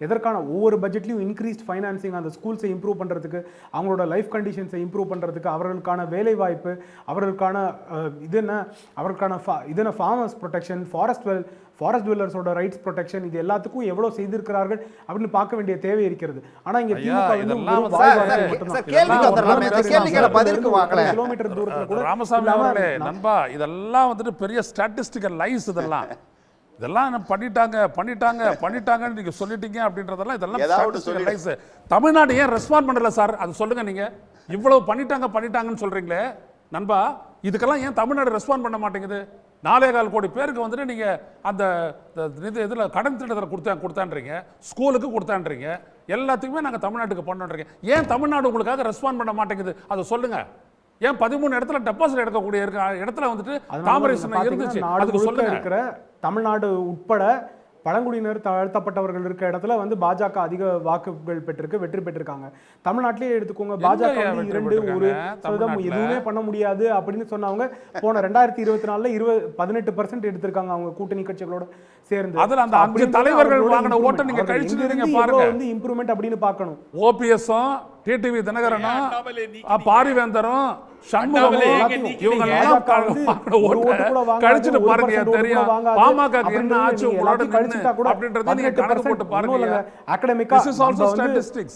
எதற்கான ஒவ்வொரு பட்ஜெட்லையும் இன்க்ரீஸ்ட் ஃபைனான்சிங் அந்த ஸ்கூல்ஸை இம்ப்ரூவ் பண்றதுக்கு, அவங்களோட லைஃப் கண்டிஷன்ஸை இம்ப்ரூவ் பண்றதுக்கு, அவர்களுக்கான வேலை வாய்ப்பு, அவர்களுக்கான அவர்களுக்கான ஃபார்மர்ஸ் ப்ரொடெக்ஷன், ஃபாரஸ்ட் டுவெல்லர்ஸோட ரைட்ஸ் ப்ரொடெக்ஷன், இது எல்லாத்துக்கும் எவ்வளவு செய்திருக்கிறார்கள் அப்படின்னு பார்க்க வேண்டிய தேவை இருக்கிறது. ஆனா இங்க கிலோமீட்டர் தூரத்துல கூட ராமசாமி அவர்களே நண்பா, இதெல்லாம் வந்துட்டு பெரிய ஸ்டாட்டிஸ்டிக்கல் லைஸ். இதெல்லாம் என்ன பண்ணிட்டாங்கன்னு நீங்க சொல்லிட்டீங்க அப்படின்றதெல்லாம் இதெல்லாம் ஸ்டாட்டிஸ்டிக்கல் லைஸ். தமிழ்நாடு ஏன் ரெஸ்பாண்ட் பண்ணல சார்? அது சொல்லுங்க. நீங்க இவ்வளவு பண்ணிட்டாங்கன்னு சொல்றீங்களே நண்பா, இதுக்கெல்லாம் ஏன் தமிழ்நாடு ரெஸ்பாண்ட் பண்ண மாட்டேங்குது? 4.25 கோடி பேருக்கு வந்துட்டு நீங்க அந்த இதுல கடன் திட்டத்தில் கொடுத்தான்றீங்க, ஸ்கூலுக்கு கொடுத்தான்றீங்க, எல்லாத்துக்குமே நாங்க தமிழ்நாட்டுக்கு பண்ணோன்றீங்க. ஏன் தமிழ்நாடு உங்களுக்காக ரெஸ்பாண்ட் பண்ண மாட்டேங்குது? அதை சொல்லுங்க. ஏன் 13 இடத்துல டெபாசிட் எடுக்கக்கூடிய இடத்துல வந்துட்டு காம்பரேஷன் இருந்துச்சு, அதுக்கு சொல்லுங்க. இருக்கிற தமிழ்நாடு உட்பட பழங்குடியினர் தாழ்த்தப்பட்டவர்கள் இருக்க இடத்துல வந்து பாஜக அதிக வாக்குகள் பெற்றிருக்கு, வெற்றி பெற்றிருக்காங்க. தமிழ்நாட்டிலேயே எடுத்துக்கோங்க, பாஜக வந்து 2% எதுவுமே பண்ண முடியாது அப்படின்னு சொன்னவங்க போன 2024 18% எடுத்திருக்காங்க அவங்க கூட்டணி கட்சிகளோட சேர்ந்து. அதுல அந்த 5 தலைவர்கள் வாங்கின ஓட்டை நீங்க கழிச்சிடுறீங்க பாருங்க. வந்து இம்ப்ரூவ்மென்ட் அப்படின்னு பார்க்கணும். ஓபிஎஸும் டிடிவி தினகரனும் பாரிவேந்தரும் சண்முகமும் இவங்க எல்லாம் கழிச்சிட்டு பாருங்க. தெரியும் பாமக என்ன ஆச்சு உங்களோட அப்படின்றத நீங்க கணக்கு போட்டு பாருங்க. அகாடமிக்கா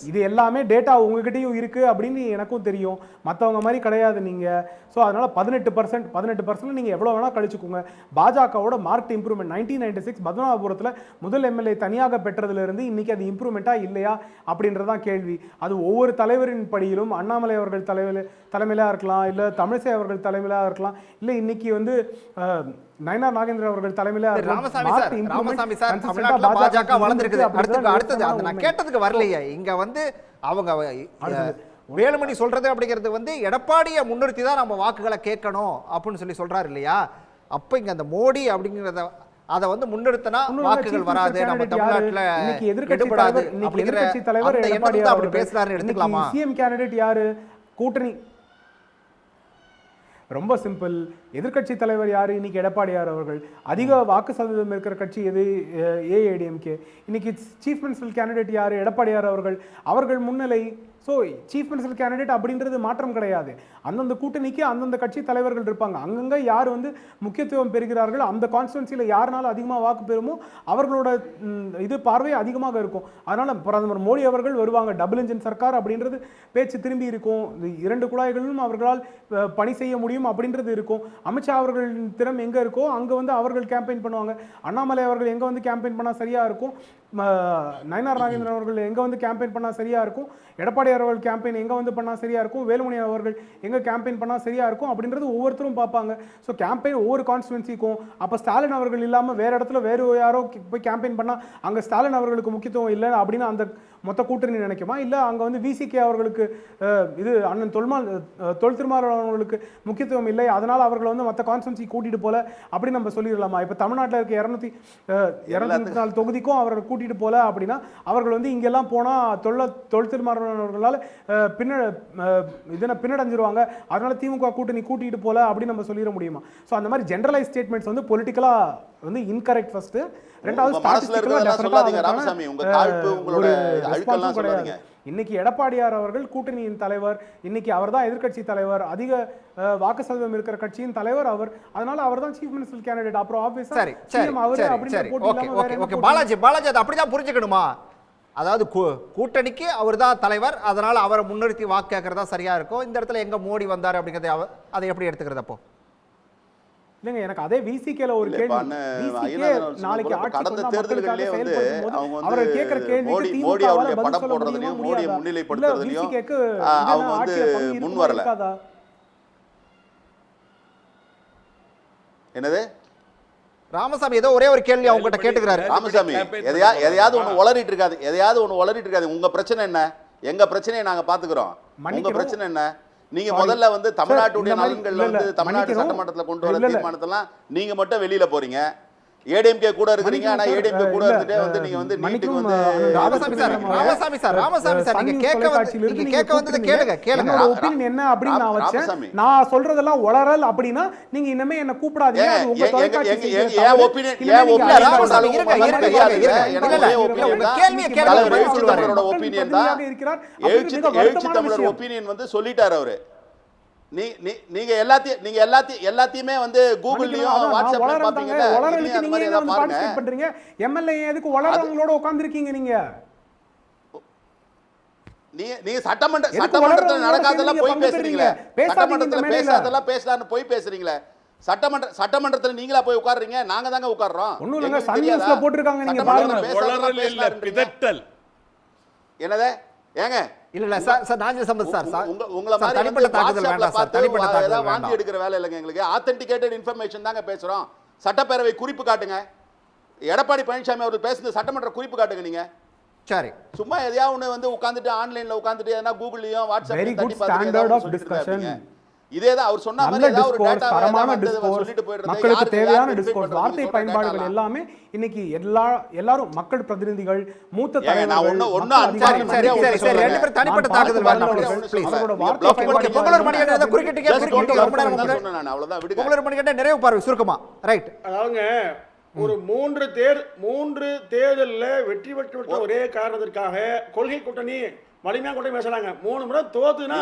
இது எல்லாமே டேட்டா உங்ககிட்டயும் இருக்கு அப்படின்னு எனக்கும் தெரியும், மத்தவங்க மாதிரி கிடையாது நீங்க. சோ அதனால 18% நீங்க எவ்வளவு வேணா கழிச்சுக்கோங்க. பாஜகவோட மார்க் இம்ப்ரூவ்மெண்ட் 1996 பத்மநாபபுரத்துல முதல் எம்எல்ஏ தனியாக பெற்றதுல இருந்து இன்னைக்கு அது இம்ப்ரூவ்மெண்டா இல்லையா அப்படின்றதான் கேள்வி. அது ஒவ்வொரு தலைவரின் படியிலும் அண்ணாமலை அவர்கள் தலைமையிலா இருக்கலாம், இல்ல தமிழிசை அவர்கள் தலைமையிலா இருக்கலாம், இல்ல இன்னைக்கு வந்து நயனார் நாகேந்திரன் அவர்கள் தலைமையில ராமசாமி சார் தமிழ்நாட்டுல பாஜக வளர்ந்திருக்குது. அடுத்தது அது நான் கேட்டதுக்கு வரலையே. இங்க வந்து அவங்க வேலுமணி சொல்றது அப்படிங்கிறது வந்து எடப்பாடியை முன்னிறுத்தி தான் நம்ம வாக்குகளை கேட்கணும் அப்படின்னு சொல்லி சொல்றாரு இல்லையா? அப்ப இங்க அந்த மோடி அப்படிங்கறத அதை வந்து முன்னிறுத்தினா வாக்குகள் வராது, நம்ம தமிழ்நாட்டுல எடுபடாது அப்படிங்கிற அந்த எண்ணத்தை அப்படி பேசுறாருன்னு எடுத்துக்கலாமா? சிஎம் கேண்டிடேட் யாரு? கூட்டணி ரொம்ப சிம்பிள். எதிர்கட்சி தலைவர் யாரு? இன்னைக்கு எடப்பாடியார் அவர்கள். அதிக வாக்கு சதவீதம் இருக்கிற கட்சி எது? ஏஐடிஎம்கே. இன்னைக்கு சீஃப் மினிஸ்டர் கேண்டிடேட் யாரு? எடப்பாடியார் அவர்கள். அவர்கள் முன்னிலை. ஸோ சீஃப் மினிஸ்டர் கேண்டிடேட் அப்படின்றது மாற்றம் கிடையாது. அந்தந்த கூட்டணிக்கு அந்தந்த கட்சி தலைவர்கள் இருப்பாங்க. அங்கங்க யார் வந்து முக்கியத்துவம் பெறுகிறார்கள், அந்த கான்ஸ்டுவன்சியில் யாருனால அதிகமாக வாக்கு பெறுமோ அவர்களோட இது பார்வை அதிகமாக இருக்கும். அதனால பிரதமர் மோடி அவர்கள் வருவாங்க. டபுள் இன்ஜின் சர்க்கார் அப்படின்றது பேச்சு திரும்பி இருக்கும். 2 குழாய்களிலும் அவர்களால் பணி செய்ய முடியும் அப்படின்றது இருக்கும். அமித்ஷா அவர்களின் திறம் எங்க இருக்கோ அங்க வந்து அவர்கள் கேம்பெயின் பண்ணுவாங்க. அண்ணாமலை அவர்கள் எங்க வந்து கேம்பெயின் பண்ணா சரியா இருக்கும். நயினார் நாகேந்திரன் அவர்கள் எங்கே வந்து கேம்பெயின் பண்ணால் சரியாக இருக்கும், எடப்பாடியார் அவர்கள் கேம்பெயின் எங்கே வந்து பண்ணால் சரியாக இருக்கும், வேலுமணி அவர்கள் எங்கே கேம்பெயின் பண்ணால் சரியாக இருக்கும் அப்படின்றது ஒவ்வொருத்தரும் பார்ப்பாங்க. ஸோ கேம்பெயின் ஒவ்வொரு கான்ஸ்டுவன்சிக்கும் அப்போ ஸ்டாலின் அவர்கள் இல்லாமல் வேறு இடத்துல வேறு யாரோ போய் கேம்பெயின் பண்ணால் அங்கே ஸ்டாலின் அவர்களுக்கு முக்கியத்துவம் இல்லை அப்படின்னு அந்த மொத்த கூட்டணி நினைக்குமா, இல்லை அங்கே வந்து விசிகே அவர்களுக்கு இது அண்ணன் தொல் திருமாவளவன் அவர்களுக்கு முக்கியத்துவம் இல்லை அதனால் அவர்களை வந்து மற்ற கான்ஸ்டுவன்சி கூட்டிகிட்டு போல அப்படின்னு நம்ம சொல்லிடலாமா? இப்போ தமிழ்நாட்டில் இருக்க 234 தொகுதிக்கும் அவர்கள் கூட்டிகிட்டு போல அப்படின்னா அவர்கள் வந்து இங்கெல்லாம் போனால் தொல் திருமாவளவன் அவர்களால் பின்னடைஞ்சிருவாங்க, அதனால திமுக கூட்டணி கூட்டிகிட்டு போல அப்படின்னு நம்ம சொல்லிட முடியுமா? ஸோ அந்த மாதிரி ஜெனரலைஸ் ஸ்டேட்மெண்ட்ஸ் வந்து பொலிட்டிக்கலாக வந்து இன்கரெக்ட் ஃபர்ஸ்ட். இன்னைக்கு எடப்பாடியார் அவர்கள் கூட்டணியின் தலைவர், இன்னைக்கு அவர் தான் எதிர்க்கட்சி தலைவர், அதிக வாக்கு சதவீதம் இருக்கிற கட்சியின் தலைவர் அவர், அதனால அவர் தான் சீஃப் மினிஸ்டர் கேண்டிடேட். அப்புறம் ஆப்வியஸா அவர் அப்படின்னு பாலாஜி அது அப்படிதான் புரிஞ்சுக்கணுமா? அதாவது கூட்டணிக்கு அவர் தான் தலைவர், அதனால அவரை முன்னிறுத்தி வாக்கு கேட்கறதா சரியா இருக்கும். இந்த இடத்துல எங்க மோடி வந்தார் அப்படிங்கறத அதை எப்படி எடுத்துக்கிறது? அப்போ இல்லங்க, எனக்கு அதே விசிகேல ஒரு கேள்வி, விசிகே நாளைக்கு கடந்த தேர்தல்களிலே வந்து அவங்க வந்து கேக்குற கேள்விக்கு மோடி அவருடைய படம் போடுறதுலயும் மோடியை முன்னிலைப்படுத்துறதுலயும் அவங்க வந்து முன் வரல. என்னது ராமசாமி ஏதோ ஒரே ஒரு கேள்வி அவங்க கிட்ட கேட்டுக்கிறாரு. ராமசாமி எதையாவது ஒண்ணு உளறிட்டு இருக்காது. உங்க பிரச்சனை என்ன? எங்க பிரச்சனையை நாங்க பாத்துக்கிறோம். உங்க பிரச்சனை என்ன? நீங்க முதல்ல வந்து தமிழ்நாட்டுடைய நலன்கள்ல வந்து தமிழ்நாடு சட்டமன்றத்துல கொண்டு வர தீர்மானத்தெல்லாம் நீங்க மட்டும் வெளியில போறீங்க. ஏடிஎம்கே கூட இருக்கீங்க, ஆனா ஏடிஎம்கே கூட இருந்துட்டே வந்து நீங்க வந்து நீட்டுக்கு வந்து ராமசாமி சார் நீங்க கேட்க வந்தத கேளுங்க. என்னோட ஒபினியன் என்ன அப்படி நான் வச்சேன். நான் சொல்றதெல்லாம் உளறல் அப்படினா நீங்க இன்னமே என்ன கூப்பிடாதீங்க. அது உங்க தொலைக்காட்சி ஏன் ஒபினியன் தமிழரோட ஒபினியன் தான் எழுச்சி தமிழர் ஒபினியன் வந்து சொல்லிட்டாரு அவரு. நீங்க எல்லாத்தையுமே வந்து கூகுள்லயும் வாட்ஸ்அப்ல பாப்பீங்கல, அந்த மாதிரி ஏதாவது பாருங்க. பண்றீங்க எம்எல்ஏ எதுக்கு வளரவங்களோட உட்கார்ந்து இருக்கீங்க? நீங்க சட்டமன்றத்துல நடக்காதெல்லாம் போய் பேசுறீங்களே, சட்டமன்றத்துல பேசாதெல்லாம் பேசலாம்னு போய் பேசுறீங்களே. சட்டமன்றத்துல நீங்களா போய் உட்கார்றீங்க? நாங்க தாங்க உட்கார்றோம். ஒண்ணும் இல்லங்க, சன் நியூஸ்ல போட்டுருக்காங்க, நீங்க பாருங்க. என்னதே ஏங்க இல்ல சார் நாஞ்ச சம்பத் சார் உங்கள மாதிரி தனிப்பட்ட தாக்குதல் வேண்டாம் சார். தனிப்பட்ட தாக்குதல் வாந்தி எடுக்கிற வேலை இல்லங்க எங்களுக்கு. ஆத்தென்டிகேட்டட் இன்ஃபர்மேஷன் தாங்க பேசுறோம். சட்டப்பேரவை குறிப்பு காட்டுங்க. எடப்பாடி பழனிசாமி அவர்கள் பேசுன சட்டமன்ற குறிப்பு காட்டுங்க. நீங்க சரி சும்மா எதையா ஒண்ணு வந்து உட்கார்ந்துட்டு ஆன்லைன்ல உட்கார்ந்துட்டு எதனா கூகுள்லயும் வாட்ஸ்அப்லயும் தட்டி பார்த்துட்டு இதேதான் அவர் சொன்ன மாதிரி ஏதாவது ஒரு டேட்டா தரமான டிஸ்கோர்ஸ், மக்களுக்கு தேவையான டிஸ்கோர்ஸ், வார்த்தை பயன்பாடுகள் எல்லாமே இன்னைக்கு எல்லாரும் மக்கள் பிரதிநிதிகள், மூத்த தலைவர்கள், தனிப்பட்ட தாக்குதல் வேண்டாம் ப்ளீஸ். பொங்கலூர் மணிகண்டன் பொங்கலூர் மணிகண்டன் நிறைவு பார்வை சுருக்கமா ரைட். அதாவதுங்க ஒரு மூன்று தேர்தலில் வெற்றி பெற்ற ஒரே காரணத்திற்காக கொள்கை கூட்டணி வலிமையா கூட்டணி பேசுறாங்க. 3 முறை தோத்துனா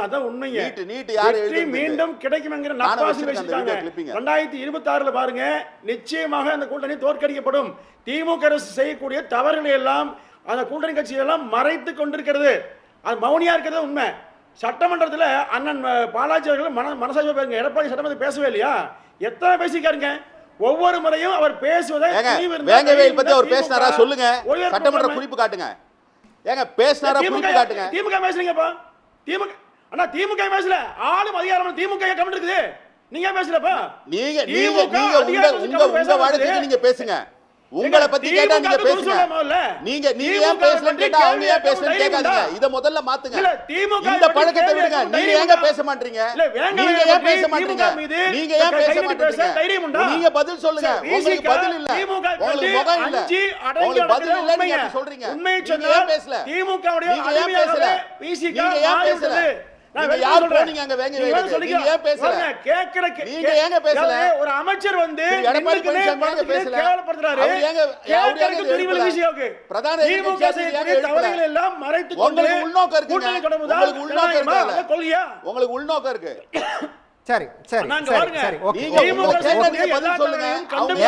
அதான் உண்மைங்க. மீண்டும் கிடைக்கும் என்கிற நப்பாசி பேசிட்டாங்க. 2026 பாருங்க, நிச்சயமாக அந்த கூட்டணி தோற்கடிக்கப்படும். திமுக அரசு செய்யக்கூடிய தவறுகளை எல்லாம் அந்த கூட்டணி கட்சிகள் எல்லாம் மறைத்து கொண்டிருக்கிறது. அது மௌனியா இருக்கிறது உண்மை. சட்டமன்றத்தில் அண்ணன் பாலாஜி அவர்கள் மனசாட்சி பாருங்க, எடப்பாடி சட்டமன்றத்தில் பேசவே இல்லையா? எத்தனை பேசிக்காருங்க? ஒவ்வொரு முறையும் அவர் பேசுவதை பத்தி அவர் பேசினாரா சொல்லுங்க. சட்டமன்ற குறிப்பு காட்டுங்க. ஏங்க பேசினாரா குறிப்பு காட்டுங்க. திமுக பேசுறீங்கப்பா. திமுக பேசல, ஆளும் அதிகாரம் திமுக கமெண்ட் இருக்குது. நீங்க பேசலப்பா. நீங்க உங்க வாழ்க்கைக்கு நீங்க பேசுங்க. உங்களை பத்தி கேட்டா நீங்க பேசுங்க. நீங்க ஏன் பேசலன்னு கேட்டா அவங்க ஏன் பேசலன்னு கேட்காதீங்க. இத முதல்ல மாத்துங்க. இந்த பழக்கத்தை விடுங்க. நீங்க ஏங்க பேச மாட்டீங்க? நீங்க ஏன் பேச மாட்டீங்க? நீங்க ஏன் பேச மாட்டீங்க? நீங்க பதில் சொல்லுங்க. உங்களுக்கு பதில் இல்ல, உங்களுக்கு முகம் இல்ல, உங்களுக்கு பதில் இல்ல, நீங்க சொல்றீங்க. நீங்க ஏன் பேசல? நீங்க ஏன் பேசல? நீங்க ஏன் பேசல? நீங்க யார் போனீங்க அங்க வேங்க நீங்க ஏன் பேசல? நீங்க ஏங்க பேசல? ஒரு அமைச்சர் வந்து எடப்பாடி பழனிசாமி பேசல, கேவலப்படுறாரு. அவர் ஏங்க துணிவலி விஷயம் பிரதான தவறுகள் எல்லாம் மறைத்து கொண்டு உங்களுக்கு உள்நோக்கம் இருக்கு. உங்களுக்கு உள்நோக்கம் இருக்கு. கொள்கையா உங்களுக்கு உள்நோக்கம் இருக்கு. சரி சரி சரி ஓகே. நீங்க பதில் சொல்லுங்க. அவங்க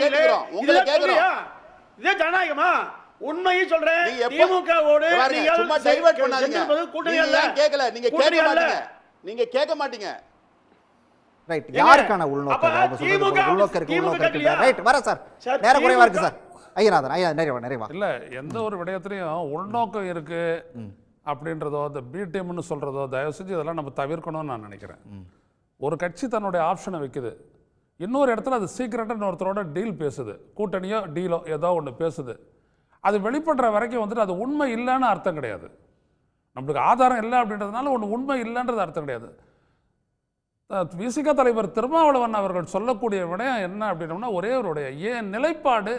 கேக்குறோம். உங்களை கேக்குறோம். இதே ஜனநாயகமா? உண்மையை சொல்றேன். திமுகவோடு சும்மா டைவர்ட் பண்ணாதீங்க. நீங்க கேட்கல, நீங்க கேட்க மாட்டீங்க. நீங்க கேட்க மாட்டீங்க. ரைட். யாருக்கான உள்நோக்கம்? உள்நோக்கம் இருக்கு ரைட். வர சார் நேரம் குறைவா இருக்கு சார். ஐயநாதன் ஐயா நிறைவா இல்லை, எந்த ஒரு விடயத்திலையும் உள்நோக்கம் இருக்கு அப்படின்றதோ இந்த பி டீம்னு சொல்கிறதோ தயவு செஞ்சு இதெல்லாம் நம்ம தவிர்க்கணும்னு நான் நினைக்கிறேன். ஒரு கட்சி தன்னுடைய ஆப்ஷனை வைக்குது, இன்னொரு இடத்துல அது சீக்கிரட்டாக இன்னொருத்தரோட டீல் பேசுது, கூட்டணியோ டீலோ ஏதோ ஒன்று பேசுது. அது வெளிப்படுற வரைக்கும் வந்துட்டு அது உண்மை இல்லைன்னு அர்த்தம் கிடையாது. நம்மளுக்கு ஆதாரம் இல்லை அப்படின்றதுனால ஒன்று உண்மை இல்லைன்றது அர்த்தம் கிடையாது. விசிக தலைவர் திருமாவளவன் அவர்கள் சொல்லக்கூடிய விடயம் என்ன அப்படின்னோம்னா, ஒரே அவருடைய ஏன் நிலைப்பாடு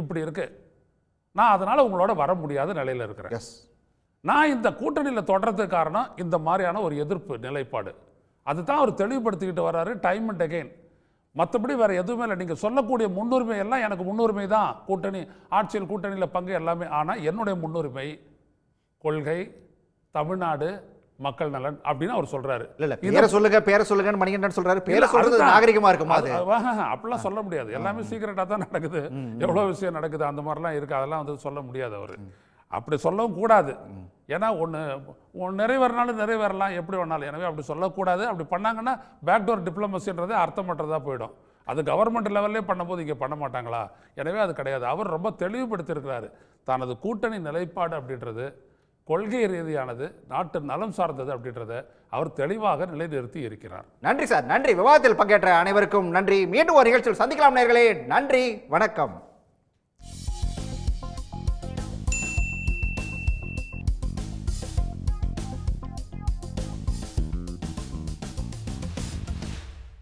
இப்படி இருக்கு, நான் அதனால் உங்களோட வர முடியாத நிலையில் இருக்கிறேன், நான் இந்த கூட்டணியில் தொடர்றதுக்கு காரணம் இந்த மாதிரியான ஒரு எதிர்ப்பு நிலைப்பாடு, அதுதான் அவர் தெளிவுபடுத்திக்கிட்டு வர்றாரு டைம் அண்ட் அகெயின். மற்றபடி வேறு எதுவுமே இல்லை. நீங்கள் சொல்லக்கூடிய முன்னுரிமை எல்லாம் எனக்கு முன்னுரிமை தான், கூட்டணி ஆட்சியில் கூட்டணியில் பங்கு எல்லாமே. ஆனால் என்னுடைய முன்னுரிமை கொள்கை, தமிழ்நாடு, மக்கள் நலன் அப்படின்னு அவர் சொல்றாரு. இல்ல பேரை சொல்லுங்கன்னு மணிகண்டன் சொல்றாரு. பேரை சொல்றது நாகரிகமா இருக்குமா? அது அப்படிலாம் சொல்ல முடியாது. எல்லாமே சீக்கிரட்டா தான் நடக்குது. எவ்வளவு விஷயம் நடக்குது அந்த மாதிரிலாம் இருக்கு, அதெல்லாம் வந்து சொல்ல முடியாது. அவரு அப்படி சொல்லவும் கூடாது. ஏன்னா ஒன்று நிறைவேறினாலும் நிறைவேறலாம், எப்படி வேணாலும். எனவே அப்படி சொல்லக்கூடாது. அப்படி பண்ணாங்கன்னா பேக்டோர் டிப்ளமசின்றதே அர்த்தமற்றதா போயிடும். அது கவர்மெண்ட் லெவல்லே பண்ணும்போது இங்கே பண்ண மாட்டாங்களா? எனவே அது கிடையாது. அவர் ரொம்ப தெளிவுபடுத்தியிருக்கிறாரு. தனது கூட்டணி நிலைப்பாடு அப்படின்றது கொள்கை ரீதியானது, நாட்டு நலம் சார்ந்தது அப்படின்றத அவர் தெளிவாக நிலைநிறுத்தி இருக்கிறார். நன்றி சார், நன்றி. விவாதத்தில் பங்கேற்ற அனைவருக்கும் நன்றி. மீண்டும் ஒரு நிகழ்ச்சியில் சந்திக்கலாம் நேயர்களே. நன்றி, வணக்கம்.